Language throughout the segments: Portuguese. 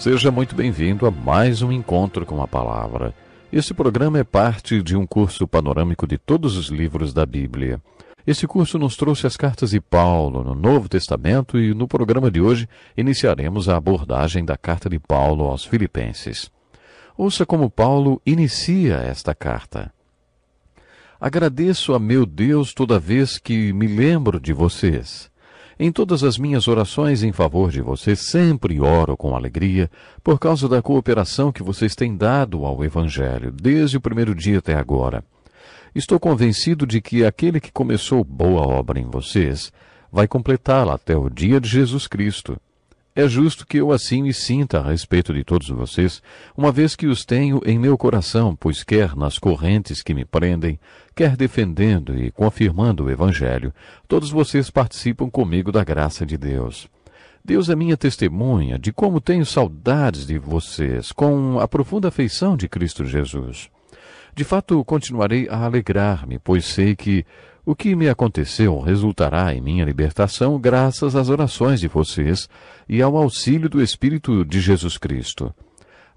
Seja muito bem-vindo a mais um Encontro com a Palavra. Este programa é parte de um curso panorâmico de todos os livros da Bíblia. Esse curso nos trouxe as cartas de Paulo no Novo Testamento e no programa de hoje iniciaremos a abordagem da carta de Paulo aos Filipenses. Ouça como Paulo inicia esta carta. Agradeço a meu Deus toda vez que me lembro de vocês. Em todas as minhas orações em favor de vocês, sempre oro com alegria por causa da cooperação que vocês têm dado ao Evangelho, desde o primeiro dia até agora. Estou convencido de que aquele que começou boa obra em vocês vai completá-la até o dia de Jesus Cristo. É justo que eu assim me sinta a respeito de todos vocês, uma vez que os tenho em meu coração, pois quer nas correntes que me prendem, quer defendendo e confirmando o Evangelho, todos vocês participam comigo da graça de Deus. Deus é minha testemunha de como tenho saudades de vocês, com a profunda afeição de Cristo Jesus. De fato, continuarei a alegrar-me, pois sei que o que me aconteceu resultará em minha libertação graças às orações de vocês e ao auxílio do Espírito de Jesus Cristo.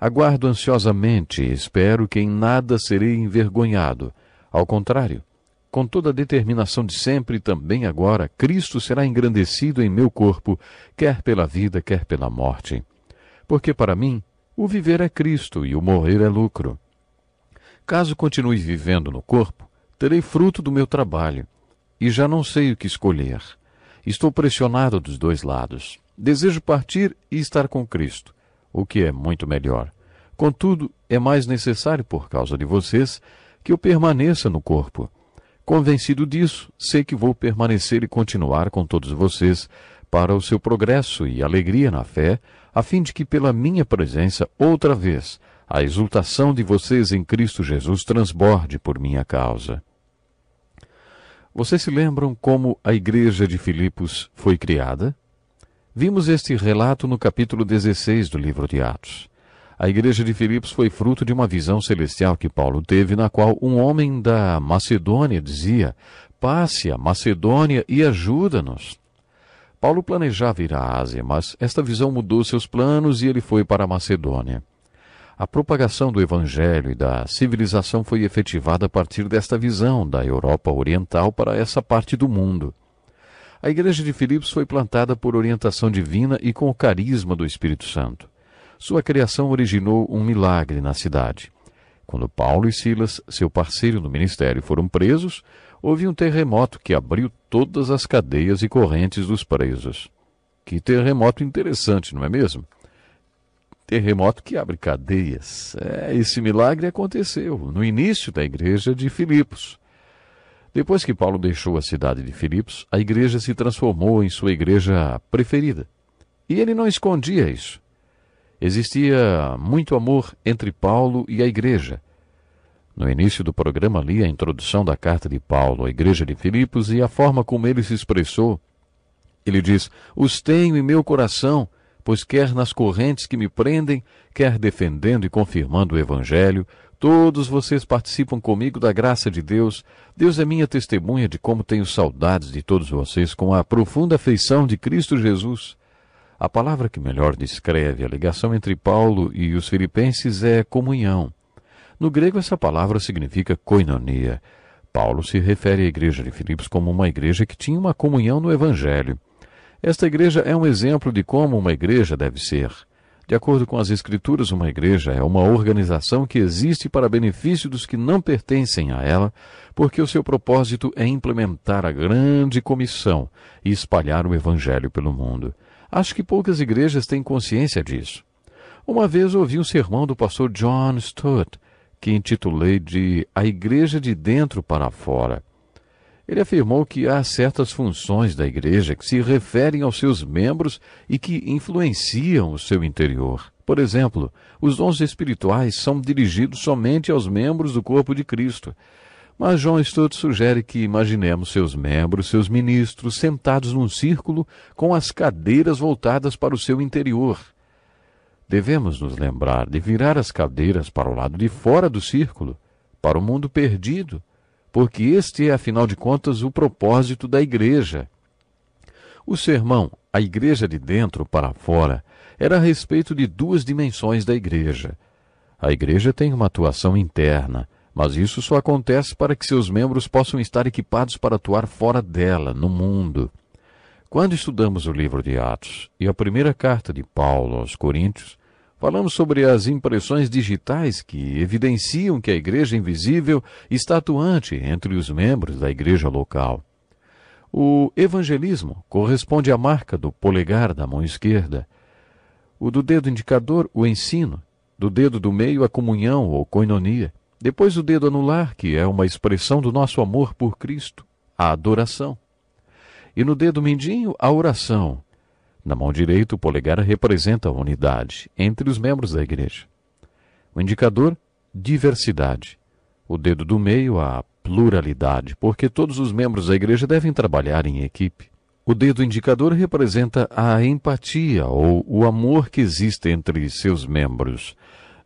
Aguardo ansiosamente e espero que em nada serei envergonhado. Ao contrário, com toda a determinação de sempre, também agora, Cristo será engrandecido em meu corpo, quer pela vida, quer pela morte. Porque para mim, o viver é Cristo e o morrer é lucro. Caso continue vivendo no corpo, terei fruto do meu trabalho, e já não sei o que escolher. Estou pressionado dos dois lados. Desejo partir e estar com Cristo, o que é muito melhor. Contudo, é mais necessário, por causa de vocês, que eu permaneça no corpo. Convencido disso, sei que vou permanecer e continuar com todos vocês para o seu progresso e alegria na fé, a fim de que pela minha presença, outra vez, a exultação de vocês em Cristo Jesus transborde por minha causa. Vocês se lembram como a igreja de Filipos foi criada? Vimos este relato no capítulo 16 do livro de Atos. A igreja de Filipos foi fruto de uma visão celestial que Paulo teve, na qual um homem da Macedônia dizia: passe a Macedônia e ajuda-nos. Paulo planejava ir à Ásia, mas esta visão mudou seus planos e ele foi para a Macedônia. A propagação do Evangelho e da civilização foi efetivada a partir desta visão da Europa Oriental para essa parte do mundo. A igreja de Filipos foi plantada por orientação divina e com o carisma do Espírito Santo. Sua criação originou um milagre na cidade. Quando Paulo e Silas, seu parceiro no ministério, foram presos, houve um terremoto que abriu todas as cadeias e correntes dos presos. Que terremoto interessante, não é mesmo? Terremoto que abre cadeias. Esse milagre aconteceu no início da igreja de Filipos. Depois que Paulo deixou a cidade de Filipos, a igreja se transformou em sua igreja preferida. E ele não escondia isso. Existia muito amor entre Paulo e a igreja. No início do programa li a introdução da carta de Paulo à igreja de Filipos e a forma como ele se expressou. Ele diz: os tenho em meu coração, pois quer nas correntes que me prendem, quer defendendo e confirmando o Evangelho, todos vocês participam comigo da graça de Deus. Deus é minha testemunha de como tenho saudades de todos vocês com a profunda afeição de Cristo Jesus. A palavra que melhor descreve a ligação entre Paulo e os filipenses é comunhão. No grego, essa palavra significa koinonia. Paulo se refere à igreja de Filipos como uma igreja que tinha uma comunhão no Evangelho. Esta igreja é um exemplo de como uma igreja deve ser. De acordo com as Escrituras, uma igreja é uma organização que existe para benefício dos que não pertencem a ela, porque o seu propósito é implementar a grande comissão e espalhar o Evangelho pelo mundo. Acho que poucas igrejas têm consciência disso. Uma vez ouvi um sermão do pastor John Stott, que intitulei de A Igreja de Dentro para Fora. Ele afirmou que há certas funções da igreja que se referem aos seus membros e que influenciam o seu interior. Por exemplo, os dons espirituais são dirigidos somente aos membros do corpo de Cristo. Mas John Stott sugere que imaginemos seus membros, seus ministros, sentados num círculo com as cadeiras voltadas para o seu interior. Devemos nos lembrar de virar as cadeiras para o lado de fora do círculo, para o mundo perdido, porque este é, afinal de contas, o propósito da igreja. O sermão a igreja de dentro para fora, era a respeito de duas dimensões da igreja. A igreja tem uma atuação interna, mas isso só acontece para que seus membros possam estar equipados para atuar fora dela, no mundo. Quando estudamos o livro de Atos e a primeira carta de Paulo aos Coríntios, falamos sobre as impressões digitais que evidenciam que a igreja invisível está atuante entre os membros da igreja local. O evangelismo corresponde à marca do polegar da mão esquerda, o do dedo indicador, o ensino, do dedo do meio, a comunhão ou koinonia, depois o dedo anular, que é uma expressão do nosso amor por Cristo, a adoração. E no dedo mindinho, a oração. Na mão direita, o polegar representa a unidade entre os membros da igreja. O indicador, diversidade. O dedo do meio, a pluralidade, porque todos os membros da igreja devem trabalhar em equipe. O dedo indicador representa a empatia ou o amor que existe entre seus membros.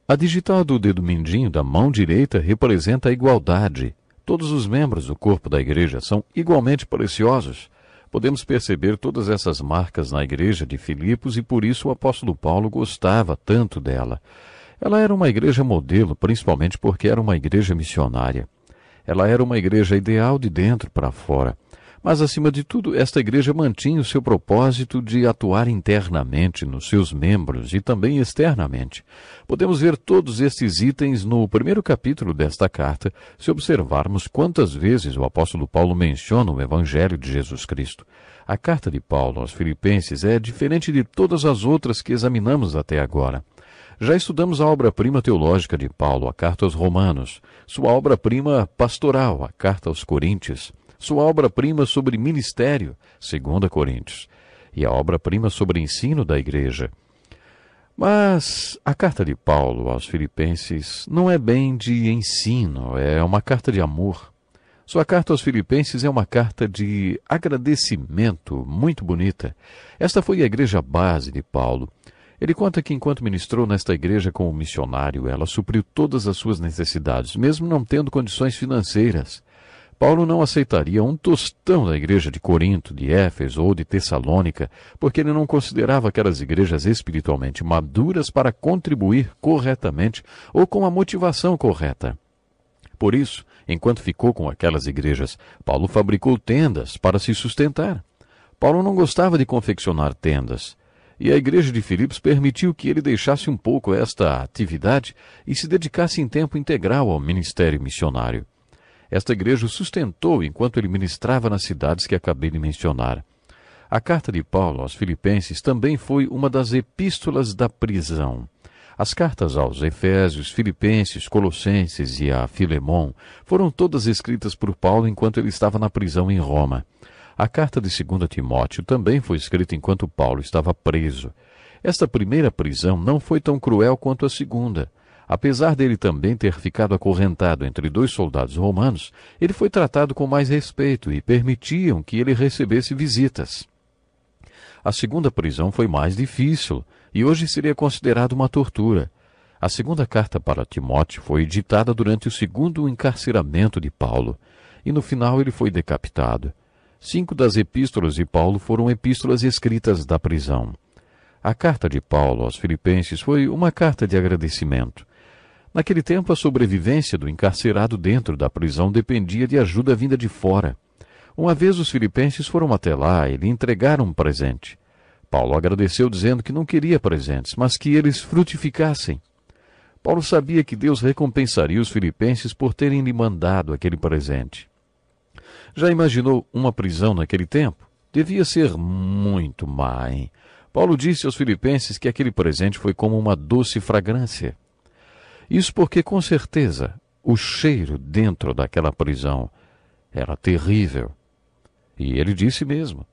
A digital do dedo mindinho da mão direita representa a igualdade. Todos os membros do corpo da igreja são igualmente preciosos. Podemos perceber todas essas marcas na igreja de Filipos e por isso o apóstolo Paulo gostava tanto dela. Ela era uma igreja modelo, principalmente porque era uma igreja missionária. Ela era uma igreja ideal de dentro para fora. Mas, acima de tudo, esta igreja mantinha o seu propósito de atuar internamente nos seus membros e também externamente. Podemos ver todos estes itens no primeiro capítulo desta carta, se observarmos quantas vezes o apóstolo Paulo menciona o Evangelho de Jesus Cristo. A carta de Paulo aos Filipenses é diferente de todas as outras que examinamos até agora. Já estudamos a obra-prima teológica de Paulo, a carta aos Romanos, sua obra-prima pastoral, a carta aos Coríntios, sua obra-prima sobre ministério, 2 Coríntios, e a obra-prima sobre ensino da igreja. Mas a carta de Paulo aos Filipenses não é bem de ensino, é uma carta de amor. Sua carta aos Filipenses é uma carta de agradecimento muito bonita. Esta foi a igreja base de Paulo. Ele conta que enquanto ministrou nesta igreja como missionário, ela supriu todas as suas necessidades, mesmo não tendo condições financeiras. Paulo não aceitaria um tostão da igreja de Corinto, de Éfeso ou de Tessalônica, porque ele não considerava aquelas igrejas espiritualmente maduras para contribuir corretamente ou com a motivação correta. Por isso, enquanto ficou com aquelas igrejas, Paulo fabricou tendas para se sustentar. Paulo não gostava de confeccionar tendas, e a igreja de Filipos permitiu que ele deixasse um pouco esta atividade e se dedicasse em tempo integral ao ministério missionário. Esta igreja o sustentou enquanto ele ministrava nas cidades que acabei de mencionar. A carta de Paulo aos Filipenses também foi uma das epístolas da prisão. As cartas aos Efésios, Filipenses, Colossenses e a Filemon foram todas escritas por Paulo enquanto ele estava na prisão em Roma. A carta de 2 Timóteo também foi escrita enquanto Paulo estava preso. Esta primeira prisão não foi tão cruel quanto a segunda. Apesar dele também ter ficado acorrentado entre 2 soldados romanos, ele foi tratado com mais respeito e permitiam que ele recebesse visitas. A segunda prisão foi mais difícil e hoje seria considerada uma tortura. A segunda carta para Timóteo foi ditada durante o segundo encarceramento de Paulo, e no final ele foi decapitado. 5 das epístolas de Paulo foram epístolas escritas da prisão. A carta de Paulo aos Filipenses foi uma carta de agradecimento. Naquele tempo, a sobrevivência do encarcerado dentro da prisão dependia de ajuda vinda de fora. Uma vez os filipenses foram até lá e lhe entregaram um presente. Paulo agradeceu dizendo que não queria presentes, mas que eles frutificassem. Paulo sabia que Deus recompensaria os filipenses por terem lhe mandado aquele presente. Já imaginou uma prisão naquele tempo? Devia ser muito má, hein? Paulo disse aos filipenses que aquele presente foi como uma doce fragrância. Isso porque, com certeza, o cheiro dentro daquela prisão era terrível. E ele disse mesmo.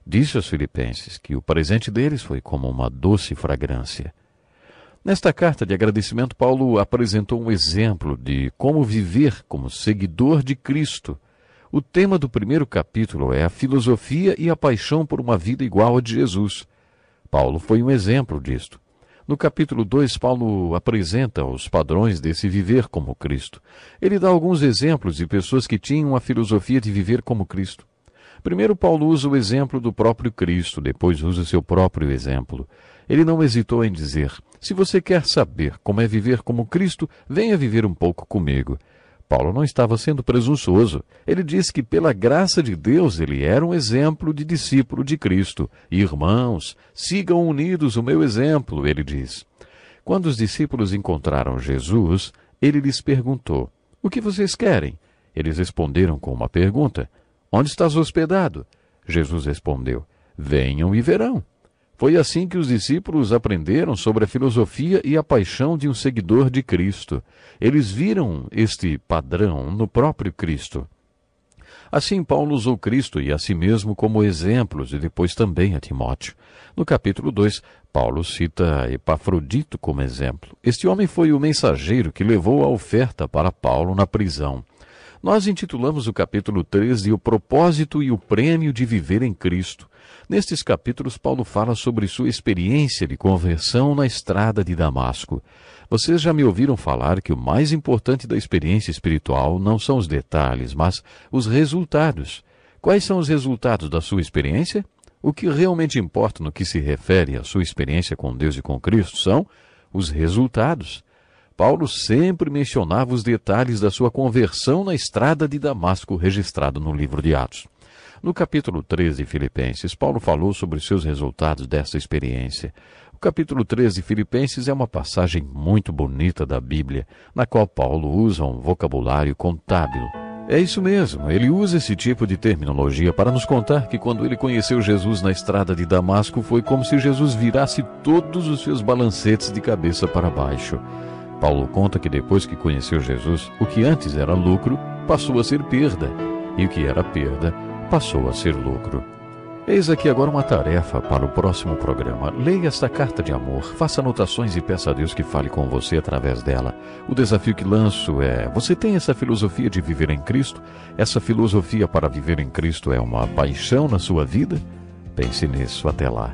Disse aos filipenses que o presente deles foi como uma doce fragrância. Nesta carta de agradecimento, Paulo apresentou um exemplo de como viver como seguidor de Cristo. O tema do primeiro capítulo é a filosofia e a paixão por uma vida igual a de Jesus. Paulo foi um exemplo disto. No capítulo 2, Paulo apresenta os padrões desse viver como Cristo. Ele dá alguns exemplos de pessoas que tinham a filosofia de viver como Cristo. Primeiro, Paulo usa o exemplo do próprio Cristo, depois usa seu próprio exemplo. Ele não hesitou em dizer: se você quer saber como é viver como Cristo, venha viver um pouco comigo. Paulo não estava sendo presunçoso. Ele disse que, pela graça de Deus, ele era um exemplo de discípulo de Cristo. Irmãos, sigam unidos o meu exemplo, ele diz. Quando os discípulos encontraram Jesus, ele lhes perguntou: o que vocês querem? Eles responderam com uma pergunta: onde estás hospedado? Jesus respondeu: venham e verão. Foi assim que os discípulos aprenderam sobre a filosofia e a paixão de um seguidor de Cristo. Eles viram este padrão no próprio Cristo. Assim, Paulo usou Cristo e a si mesmo como exemplos e depois também a Timóteo. No capítulo 2, Paulo cita Epafrodito como exemplo. Este homem foi o mensageiro que levou a oferta para Paulo na prisão. Nós intitulamos o capítulo 3 de O Propósito e o Prêmio de Viver em Cristo. Nestes capítulos, Paulo fala sobre sua experiência de conversão na estrada de Damasco. Vocês já me ouviram falar que o mais importante da experiência espiritual não são os detalhes, mas os resultados. Quais são os resultados da sua experiência? O que realmente importa no que se refere à sua experiência com Deus e com Cristo são os resultados. Paulo sempre mencionava os detalhes da sua conversão na estrada de Damasco, registrado no livro de Atos. No capítulo 3 de Filipenses, Paulo falou sobre os seus resultados dessa experiência. O capítulo 3 de Filipenses é uma passagem muito bonita da Bíblia, na qual Paulo usa um vocabulário contábil. É isso mesmo, ele usa esse tipo de terminologia para nos contar que quando ele conheceu Jesus na estrada de Damasco, foi como se Jesus virasse todos os seus balancetes de cabeça para baixo. Paulo conta que depois que conheceu Jesus, o que antes era lucro passou a ser perda, e o que era perda passou a ser lucro. Eis aqui agora uma tarefa para o próximo programa. Leia esta carta de amor, faça anotações e peça a Deus que fale com você através dela. O desafio que lanço é: você tem essa filosofia de viver em Cristo? Essa filosofia para viver em Cristo é uma paixão na sua vida? Pense nisso. Até lá.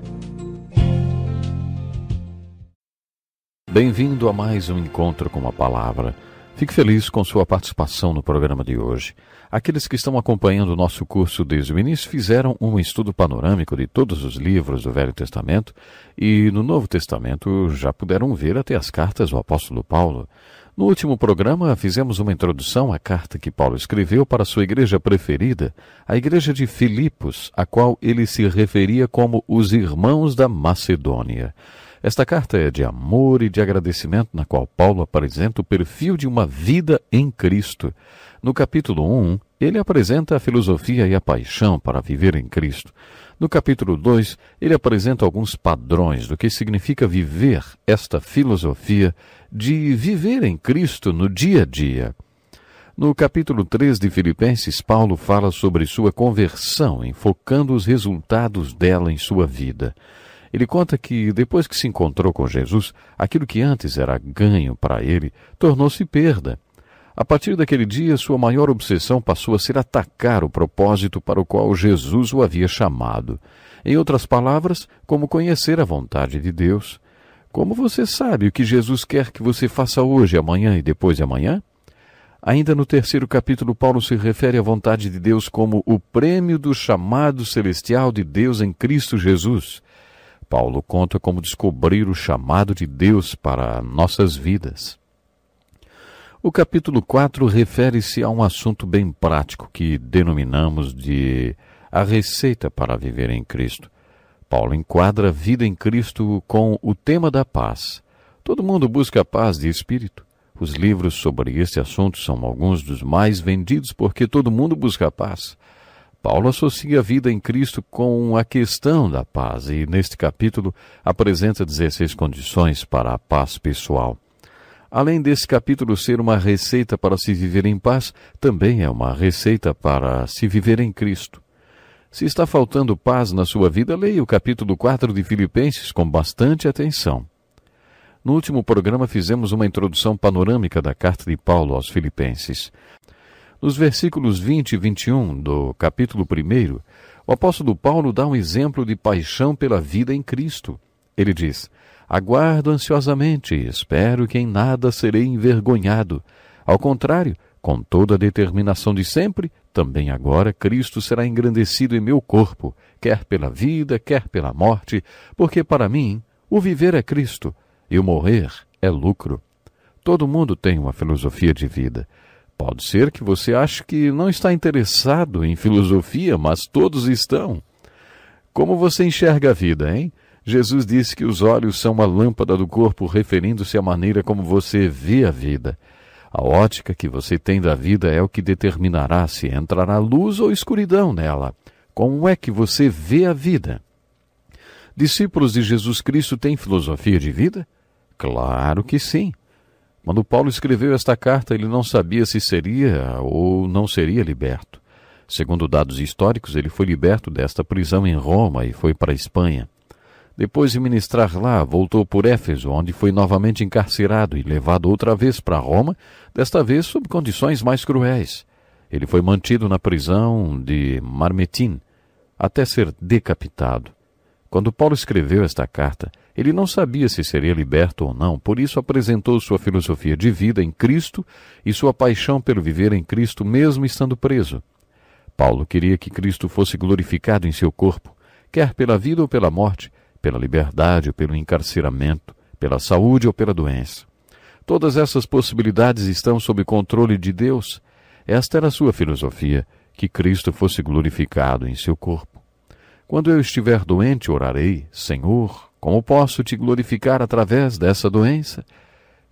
Bem-vindo a mais um encontro com a palavra. Fique feliz com sua participação no programa de hoje. Aqueles que estão acompanhando o nosso curso desde o início fizeram um estudo panorâmico de todos os livros do Velho Testamento e no Novo Testamento já puderam ver até as cartas do apóstolo Paulo. No último programa fizemos uma introdução à carta que Paulo escreveu para sua igreja preferida, a igreja de Filipos, a qual ele se referia como os irmãos da Macedônia. Esta carta é de amor e de agradecimento, na qual Paulo apresenta o perfil de uma vida em Cristo. No capítulo 1, ele apresenta a filosofia e a paixão para viver em Cristo. No capítulo 2, ele apresenta alguns padrões do que significa viver esta filosofia de viver em Cristo no dia a dia. No capítulo 3 de Filipenses, Paulo fala sobre sua conversão, enfocando os resultados dela em sua vida. Ele conta que, depois que se encontrou com Jesus, aquilo que antes era ganho para ele tornou-se perda. A partir daquele dia, sua maior obsessão passou a ser atacar o propósito para o qual Jesus o havia chamado. Em outras palavras, como conhecer a vontade de Deus. Como você sabe o que Jesus quer que você faça hoje, amanhã e depois de amanhã? Ainda no 3º capítulo, Paulo se refere à vontade de Deus como o prêmio do chamado celestial de Deus em Cristo Jesus. Paulo conta como descobrir o chamado de Deus para nossas vidas. O capítulo 4 refere-se a um assunto bem prático que denominamos de a receita para viver em Cristo. Paulo enquadra a vida em Cristo com o tema da paz. Todo mundo busca a paz de espírito. Os livros sobre este assunto são alguns dos mais vendidos porque todo mundo busca a paz. Paulo associa a vida em Cristo com a questão da paz e, neste capítulo, apresenta 16 condições para a paz pessoal. Além desse capítulo ser uma receita para se viver em paz, também é uma receita para se viver em Cristo. Se está faltando paz na sua vida, leia o capítulo 4 de Filipenses com bastante atenção. No último programa fizemos uma introdução panorâmica da carta de Paulo aos Filipenses. Nos versículos 20 e 21 do capítulo 1, o apóstolo Paulo dá um exemplo de paixão pela vida em Cristo. Ele diz: aguardo ansiosamente e espero que em nada serei envergonhado. Ao contrário, Com toda a determinação de sempre, também agora Cristo será engrandecido em meu corpo, quer pela vida, quer pela morte, porque para mim o viver é Cristo e o morrer é lucro. Todo mundo tem uma filosofia de vida. Pode ser que você ache que não está interessado em filosofia, mas todos estão. Como você enxerga a vida, hein? Jesus disse que os olhos são uma lâmpada do corpo, referindo-se à maneira como você vê a vida. A ótica que você tem da vida é o que determinará se entrará luz ou escuridão nela. Como é que você vê a vida? Discípulos de Jesus Cristo têm filosofia de vida? Claro que sim. Quando Paulo escreveu esta carta, ele não sabia se seria ou não seria liberto. Segundo dados históricos, ele foi liberto desta prisão em Roma e foi para a Espanha. Depois de ministrar lá, voltou por Éfeso, onde foi novamente encarcerado e levado outra vez para Roma, desta vez sob condições mais cruéis. Ele foi mantido na prisão de Marmetim, até ser decapitado. Quando Paulo escreveu esta carta, ele não sabia se seria liberto ou não, por isso apresentou sua filosofia de vida em Cristo e sua paixão pelo viver em Cristo mesmo estando preso. Paulo queria que Cristo fosse glorificado em seu corpo, quer pela vida ou pela morte, pela liberdade ou pelo encarceramento, pela saúde ou pela doença. Todas essas possibilidades estão sob controle de Deus. Esta era a sua filosofia, que Cristo fosse glorificado em seu corpo. Quando eu estiver doente, orarei, Senhor, como posso te glorificar através dessa doença?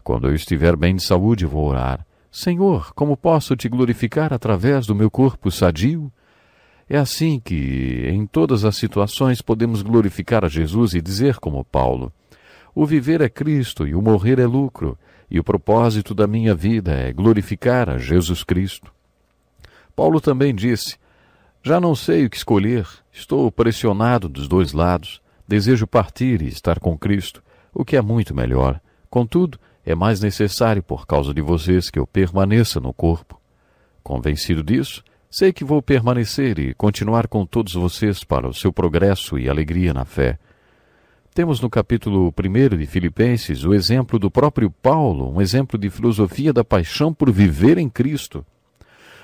Quando eu estiver bem de saúde, vou orar, Senhor, como posso te glorificar através do meu corpo sadio? É assim que, em todas as situações, podemos glorificar a Jesus e dizer como Paulo, o viver é Cristo e o morrer é lucro, e o propósito da minha vida é glorificar a Jesus Cristo. Paulo também disse, já não sei o que escolher, estou pressionado dos dois lados, desejo partir e estar com Cristo, o que é muito melhor. Contudo, é mais necessário por causa de vocês que eu permaneça no corpo. Convencido disso, sei que vou permanecer e continuar com todos vocês para o seu progresso e alegria na fé. Temos no capítulo 1 de Filipenses o exemplo do próprio Paulo, um exemplo de filosofia da paixão por viver em Cristo.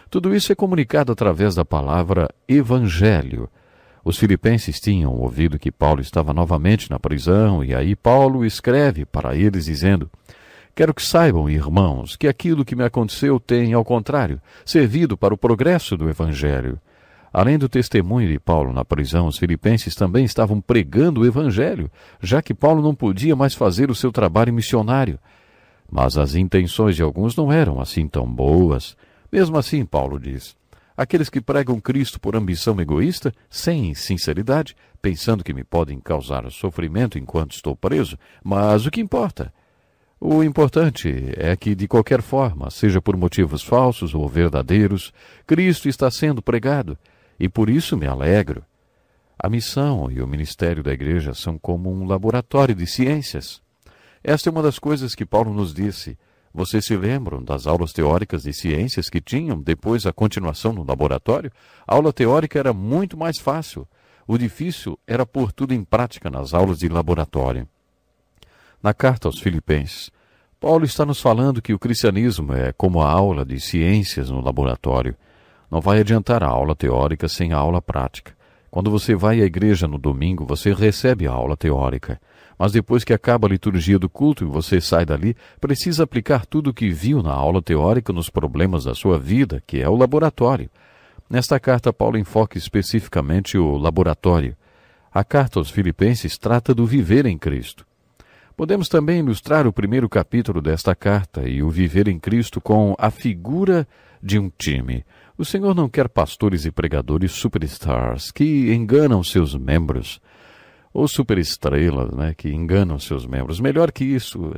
Tudo isso é comunicado através da palavra Evangelho. Os filipenses tinham ouvido que Paulo estava novamente na prisão e aí Paulo escreve para eles dizendo: quero que saibam, irmãos, que aquilo que me aconteceu tem, ao contrário, servido para o progresso do Evangelho. Além do testemunho de Paulo na prisão, os filipenses também estavam pregando o Evangelho, já que Paulo não podia mais fazer o seu trabalho missionário. Mas as intenções de alguns não eram assim tão boas. Mesmo assim, Paulo diz, aqueles que pregam Cristo por ambição egoísta, sem sinceridade, pensando que me podem causar sofrimento enquanto estou preso, mas o que importa? O importante é que, de qualquer forma, seja por motivos falsos ou verdadeiros, Cristo está sendo pregado, e por isso me alegro. A missão e o ministério da igreja são como um laboratório de ciências. Esta é uma das coisas que Paulo nos disse. Vocês se lembram das aulas teóricas de ciências que tinham depois a continuação no laboratório? A aula teórica era muito mais fácil. O difícil era pôr tudo em prática nas aulas de laboratório. Na carta aos Filipenses, Paulo está nos falando que o cristianismo é como a aula de ciências no laboratório. Não vai adiantar a aula teórica sem a aula prática. Quando você vai à igreja no domingo, você recebe a aula teórica. Mas depois que acaba a liturgia do culto e você sai dali, precisa aplicar tudo o que viu na aula teórica nos problemas da sua vida, que é o laboratório. Nesta carta, Paulo enfoca especificamente o laboratório. A carta aos Filipenses trata do viver em Cristo. Podemos também ilustrar o primeiro capítulo desta carta e o viver em Cristo com a figura de um time. O Senhor não quer pastores e pregadores superstars que enganam seus membros, ou superestrelas, que enganam seus membros. Melhor que isso,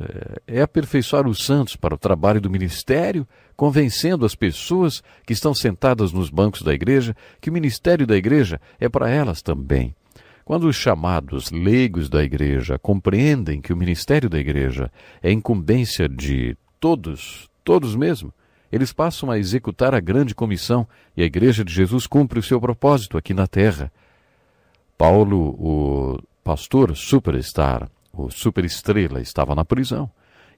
é aperfeiçoar os santos para o trabalho do ministério, convencendo as pessoas que estão sentadas nos bancos da igreja que o ministério da igreja é para elas também. Quando os chamados leigos da igreja compreendem que o ministério da igreja é incumbência de todos mesmo, eles passam a executar a grande comissão e a igreja de Jesus cumpre o seu propósito aqui na terra. Paulo, o pastor superstar, o superestrela, estava na prisão.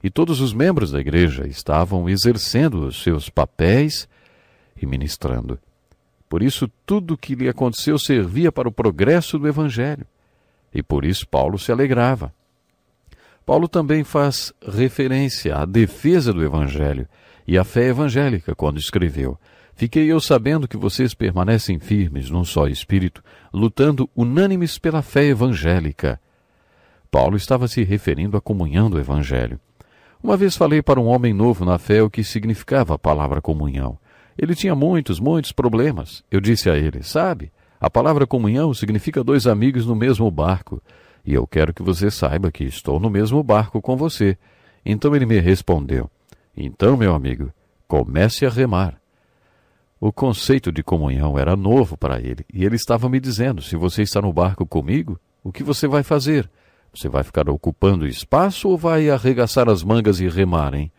e todos os membros da igreja estavam exercendo os seus papéis e ministrando. Por isso, tudo o que lhe aconteceu servia para o progresso do Evangelho, e por isso Paulo se alegrava. Paulo também faz referência à defesa do Evangelho e à fé evangélica quando escreveu: fiquei eu sabendo que vocês permanecem firmes num só espírito, lutando unânimes pela fé evangélica. Paulo estava se referindo à comunhão do Evangelho. Uma vez falei para um homem novo na fé o que significava a palavra comunhão. Ele tinha muitos problemas. Eu disse a ele: sabe, a palavra comunhão significa 2 amigos no mesmo barco, e eu quero que você saiba que estou no mesmo barco com você. Então ele me respondeu: então, meu amigo, comece a remar. O conceito de comunhão era novo para ele, e ele estava me dizendo: se você está no barco comigo, o que você vai fazer? Você vai ficar ocupando espaço ou vai arregaçar as mangas e remar, hein?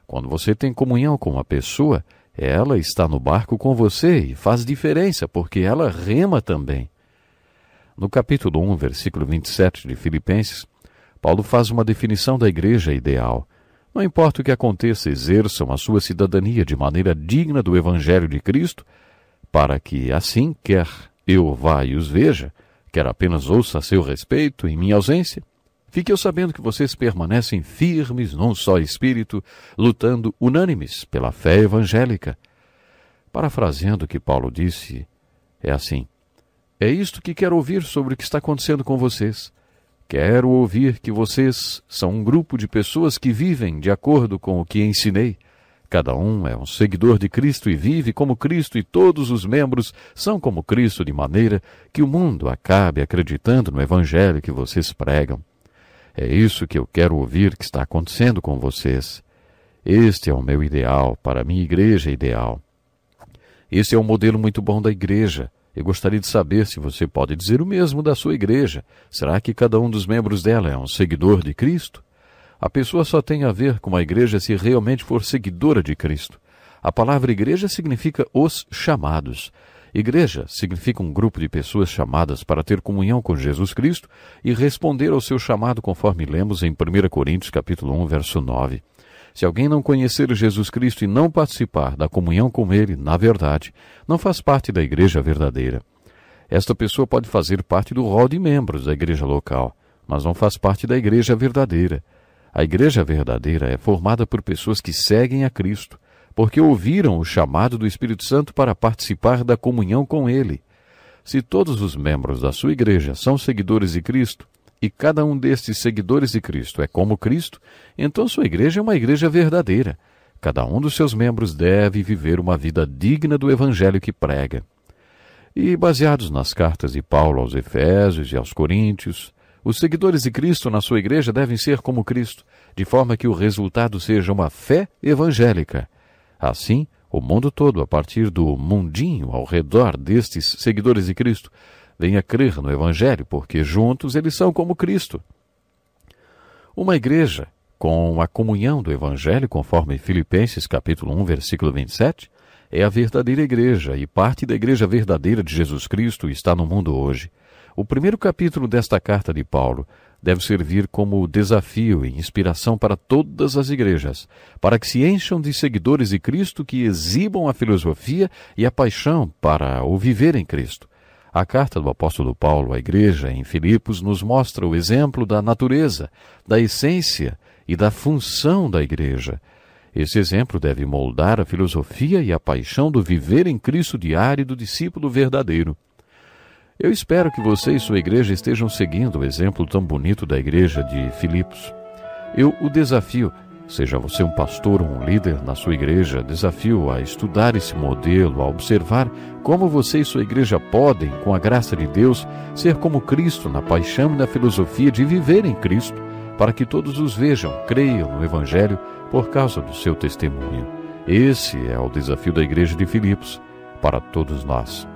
Quando você tem comunhão com uma pessoa, ela está no barco com você e faz diferença, porque ela rema também. No capítulo 1, versículo 27 de Filipenses, Paulo faz uma definição da igreja ideal. Não importa o que aconteça, exerçam a sua cidadania de maneira digna do Evangelho de Cristo, para que, assim, quer eu vá e os veja, quer apenas ouça a seu respeito em minha ausência, fique eu sabendo que vocês permanecem firmes num só espírito, lutando unânimes pela fé evangélica. Parafraseando o que Paulo disse, é assim: é isto que quero ouvir sobre o que está acontecendo com vocês. Quero ouvir que vocês são um grupo de pessoas que vivem de acordo com o que ensinei. Cada um é um seguidor de Cristo e vive como Cristo, e todos os membros são como Cristo, de maneira que o mundo acabe acreditando no Evangelho que vocês pregam. É isso que eu quero ouvir que está acontecendo com vocês. Este é o meu ideal, para a minha igreja ideal. Esse é um modelo muito bom da igreja. Eu gostaria de saber se você pode dizer o mesmo da sua igreja. Será que cada um dos membros dela é um seguidor de Cristo? A pessoa só tem a ver com a igreja se realmente for seguidora de Cristo. A palavra igreja significa os chamados. Igreja significa um grupo de pessoas chamadas para ter comunhão com Jesus Cristo e responder ao seu chamado, conforme lemos em 1 Coríntios capítulo 1, verso 9. Se alguém não conhecer Jesus Cristo e não participar da comunhão com Ele, na verdade, não faz parte da igreja verdadeira. Esta pessoa pode fazer parte do rol de membros da igreja local, mas não faz parte da igreja verdadeira. A igreja verdadeira é formada por pessoas que seguem a Cristo, porque ouviram o chamado do Espírito Santo para participar da comunhão com Ele. Se todos os membros da sua igreja são seguidores de Cristo, e cada um destes seguidores de Cristo é como Cristo, então sua igreja é uma igreja verdadeira. Cada um dos seus membros deve viver uma vida digna do Evangelho que prega. E, baseados nas cartas de Paulo aos Efésios e aos Coríntios, os seguidores de Cristo na sua igreja devem ser como Cristo, de forma que o resultado seja uma fé evangélica. Assim, o mundo todo, a partir do mundinho ao redor destes seguidores de Cristo, venha crer no Evangelho, porque juntos eles são como Cristo. Uma igreja com a comunhão do Evangelho, conforme Filipenses capítulo 1, versículo 27, é a verdadeira igreja, e parte da igreja verdadeira de Jesus Cristo está no mundo hoje. O primeiro capítulo desta carta de Paulo deve servir como desafio e inspiração para todas as igrejas, para que se encham de seguidores de Cristo que exibam a filosofia e a paixão para o viver em Cristo. A carta do apóstolo Paulo à igreja em Filipos nos mostra o exemplo da natureza, da essência e da função da igreja. Esse exemplo deve moldar a filosofia e a paixão do viver em Cristo diário do discípulo verdadeiro. Eu espero que você e sua igreja estejam seguindo o exemplo tão bonito da igreja de Filipos. Eu o desafio, seja você um pastor ou um líder na sua igreja, desafio a estudar esse modelo, a observar como você e sua igreja podem, com a graça de Deus, ser como Cristo na paixão e na filosofia de viver em Cristo, para que todos os vejam, creiam no Evangelho por causa do seu testemunho. Esse é o desafio da igreja de Filipos para todos nós.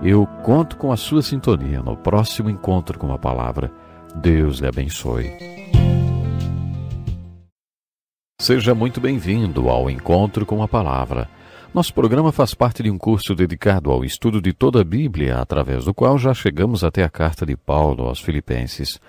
Eu conto com a sua sintonia no próximo encontro com a palavra. Deus lhe abençoe. Seja muito bem-vindo ao Encontro com a Palavra. Nosso programa faz parte de um curso dedicado ao estudo de toda a Bíblia, através do qual já chegamos até a carta de Paulo aos Filipenses.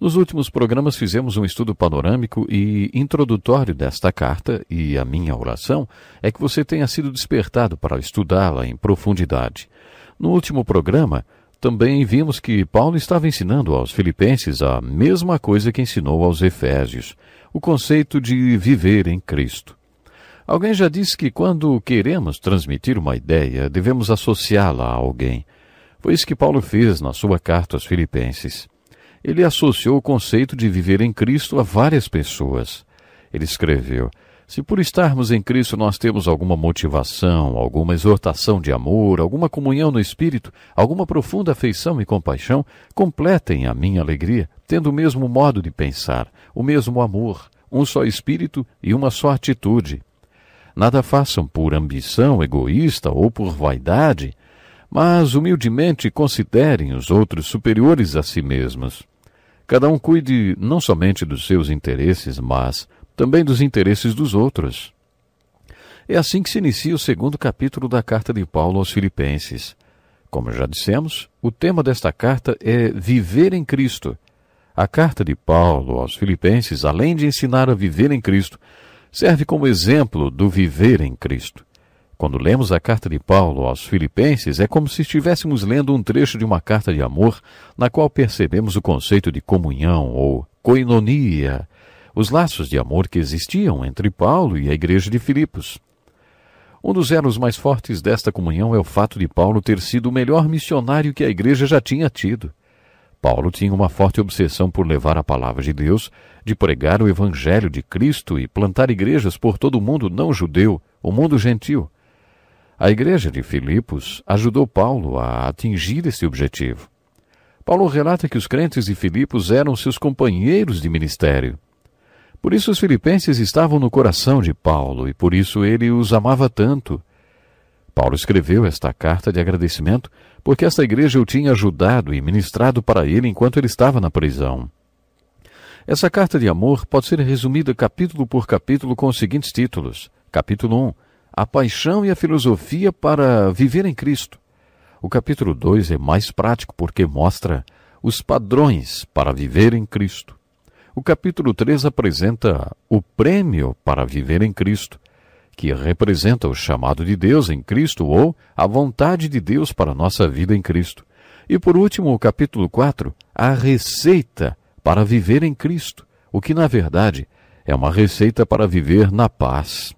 Nos últimos programas fizemos um estudo panorâmico e introdutório desta carta, e a minha oração é que você tenha sido despertado para estudá-la em profundidade. No último programa, também vimos que Paulo estava ensinando aos Filipenses a mesma coisa que ensinou aos Efésios, o conceito de viver em Cristo. Alguém já disse que quando queremos transmitir uma ideia, devemos associá-la a alguém. Foi isso que Paulo fez na sua carta aos Filipenses. Ele associou o conceito de viver em Cristo a várias pessoas. Ele escreveu: se por estarmos em Cristo nós temos alguma motivação, alguma exortação de amor, alguma comunhão no Espírito, alguma profunda afeição e compaixão, completem a minha alegria, tendo o mesmo modo de pensar, o mesmo amor, um só Espírito e uma só atitude. Nada façam por ambição egoísta ou por vaidade, mas humildemente considerem os outros superiores a si mesmos. Cada um cuide não somente dos seus interesses, mas também dos interesses dos outros. É assim que se inicia o segundo capítulo da carta de Paulo aos Filipenses. Como já dissemos, o tema desta carta é viver em Cristo. A carta de Paulo aos Filipenses, além de ensinar a viver em Cristo, serve como exemplo do viver em Cristo. Quando lemos a carta de Paulo aos Filipenses, é como se estivéssemos lendo um trecho de uma carta de amor, na qual percebemos o conceito de comunhão ou koinonia, os laços de amor que existiam entre Paulo e a igreja de Filipos. Um dos elos mais fortes desta comunhão é o fato de Paulo ter sido o melhor missionário que a igreja já tinha tido. Paulo tinha uma forte obsessão por levar a palavra de Deus, de pregar o evangelho de Cristo e plantar igrejas por todo o mundo não judeu, o mundo gentil. A igreja de Filipos ajudou Paulo a atingir esse objetivo. Paulo relata que os crentes de Filipos eram seus companheiros de ministério. Por isso os filipenses estavam no coração de Paulo e por isso ele os amava tanto. Paulo escreveu esta carta de agradecimento porque esta igreja o tinha ajudado e ministrado para ele enquanto ele estava na prisão. Essa carta de amor pode ser resumida capítulo por capítulo com os seguintes títulos. Capítulo 1, a paixão e a filosofia para viver em Cristo. O capítulo 2 é mais prático porque mostra os padrões para viver em Cristo. O capítulo 3 apresenta o prêmio para viver em Cristo, que representa o chamado de Deus em Cristo ou a vontade de Deus para a nossa vida em Cristo. E por último, o capítulo 4, a receita para viver em Cristo, o que na verdade é uma receita para viver na paz.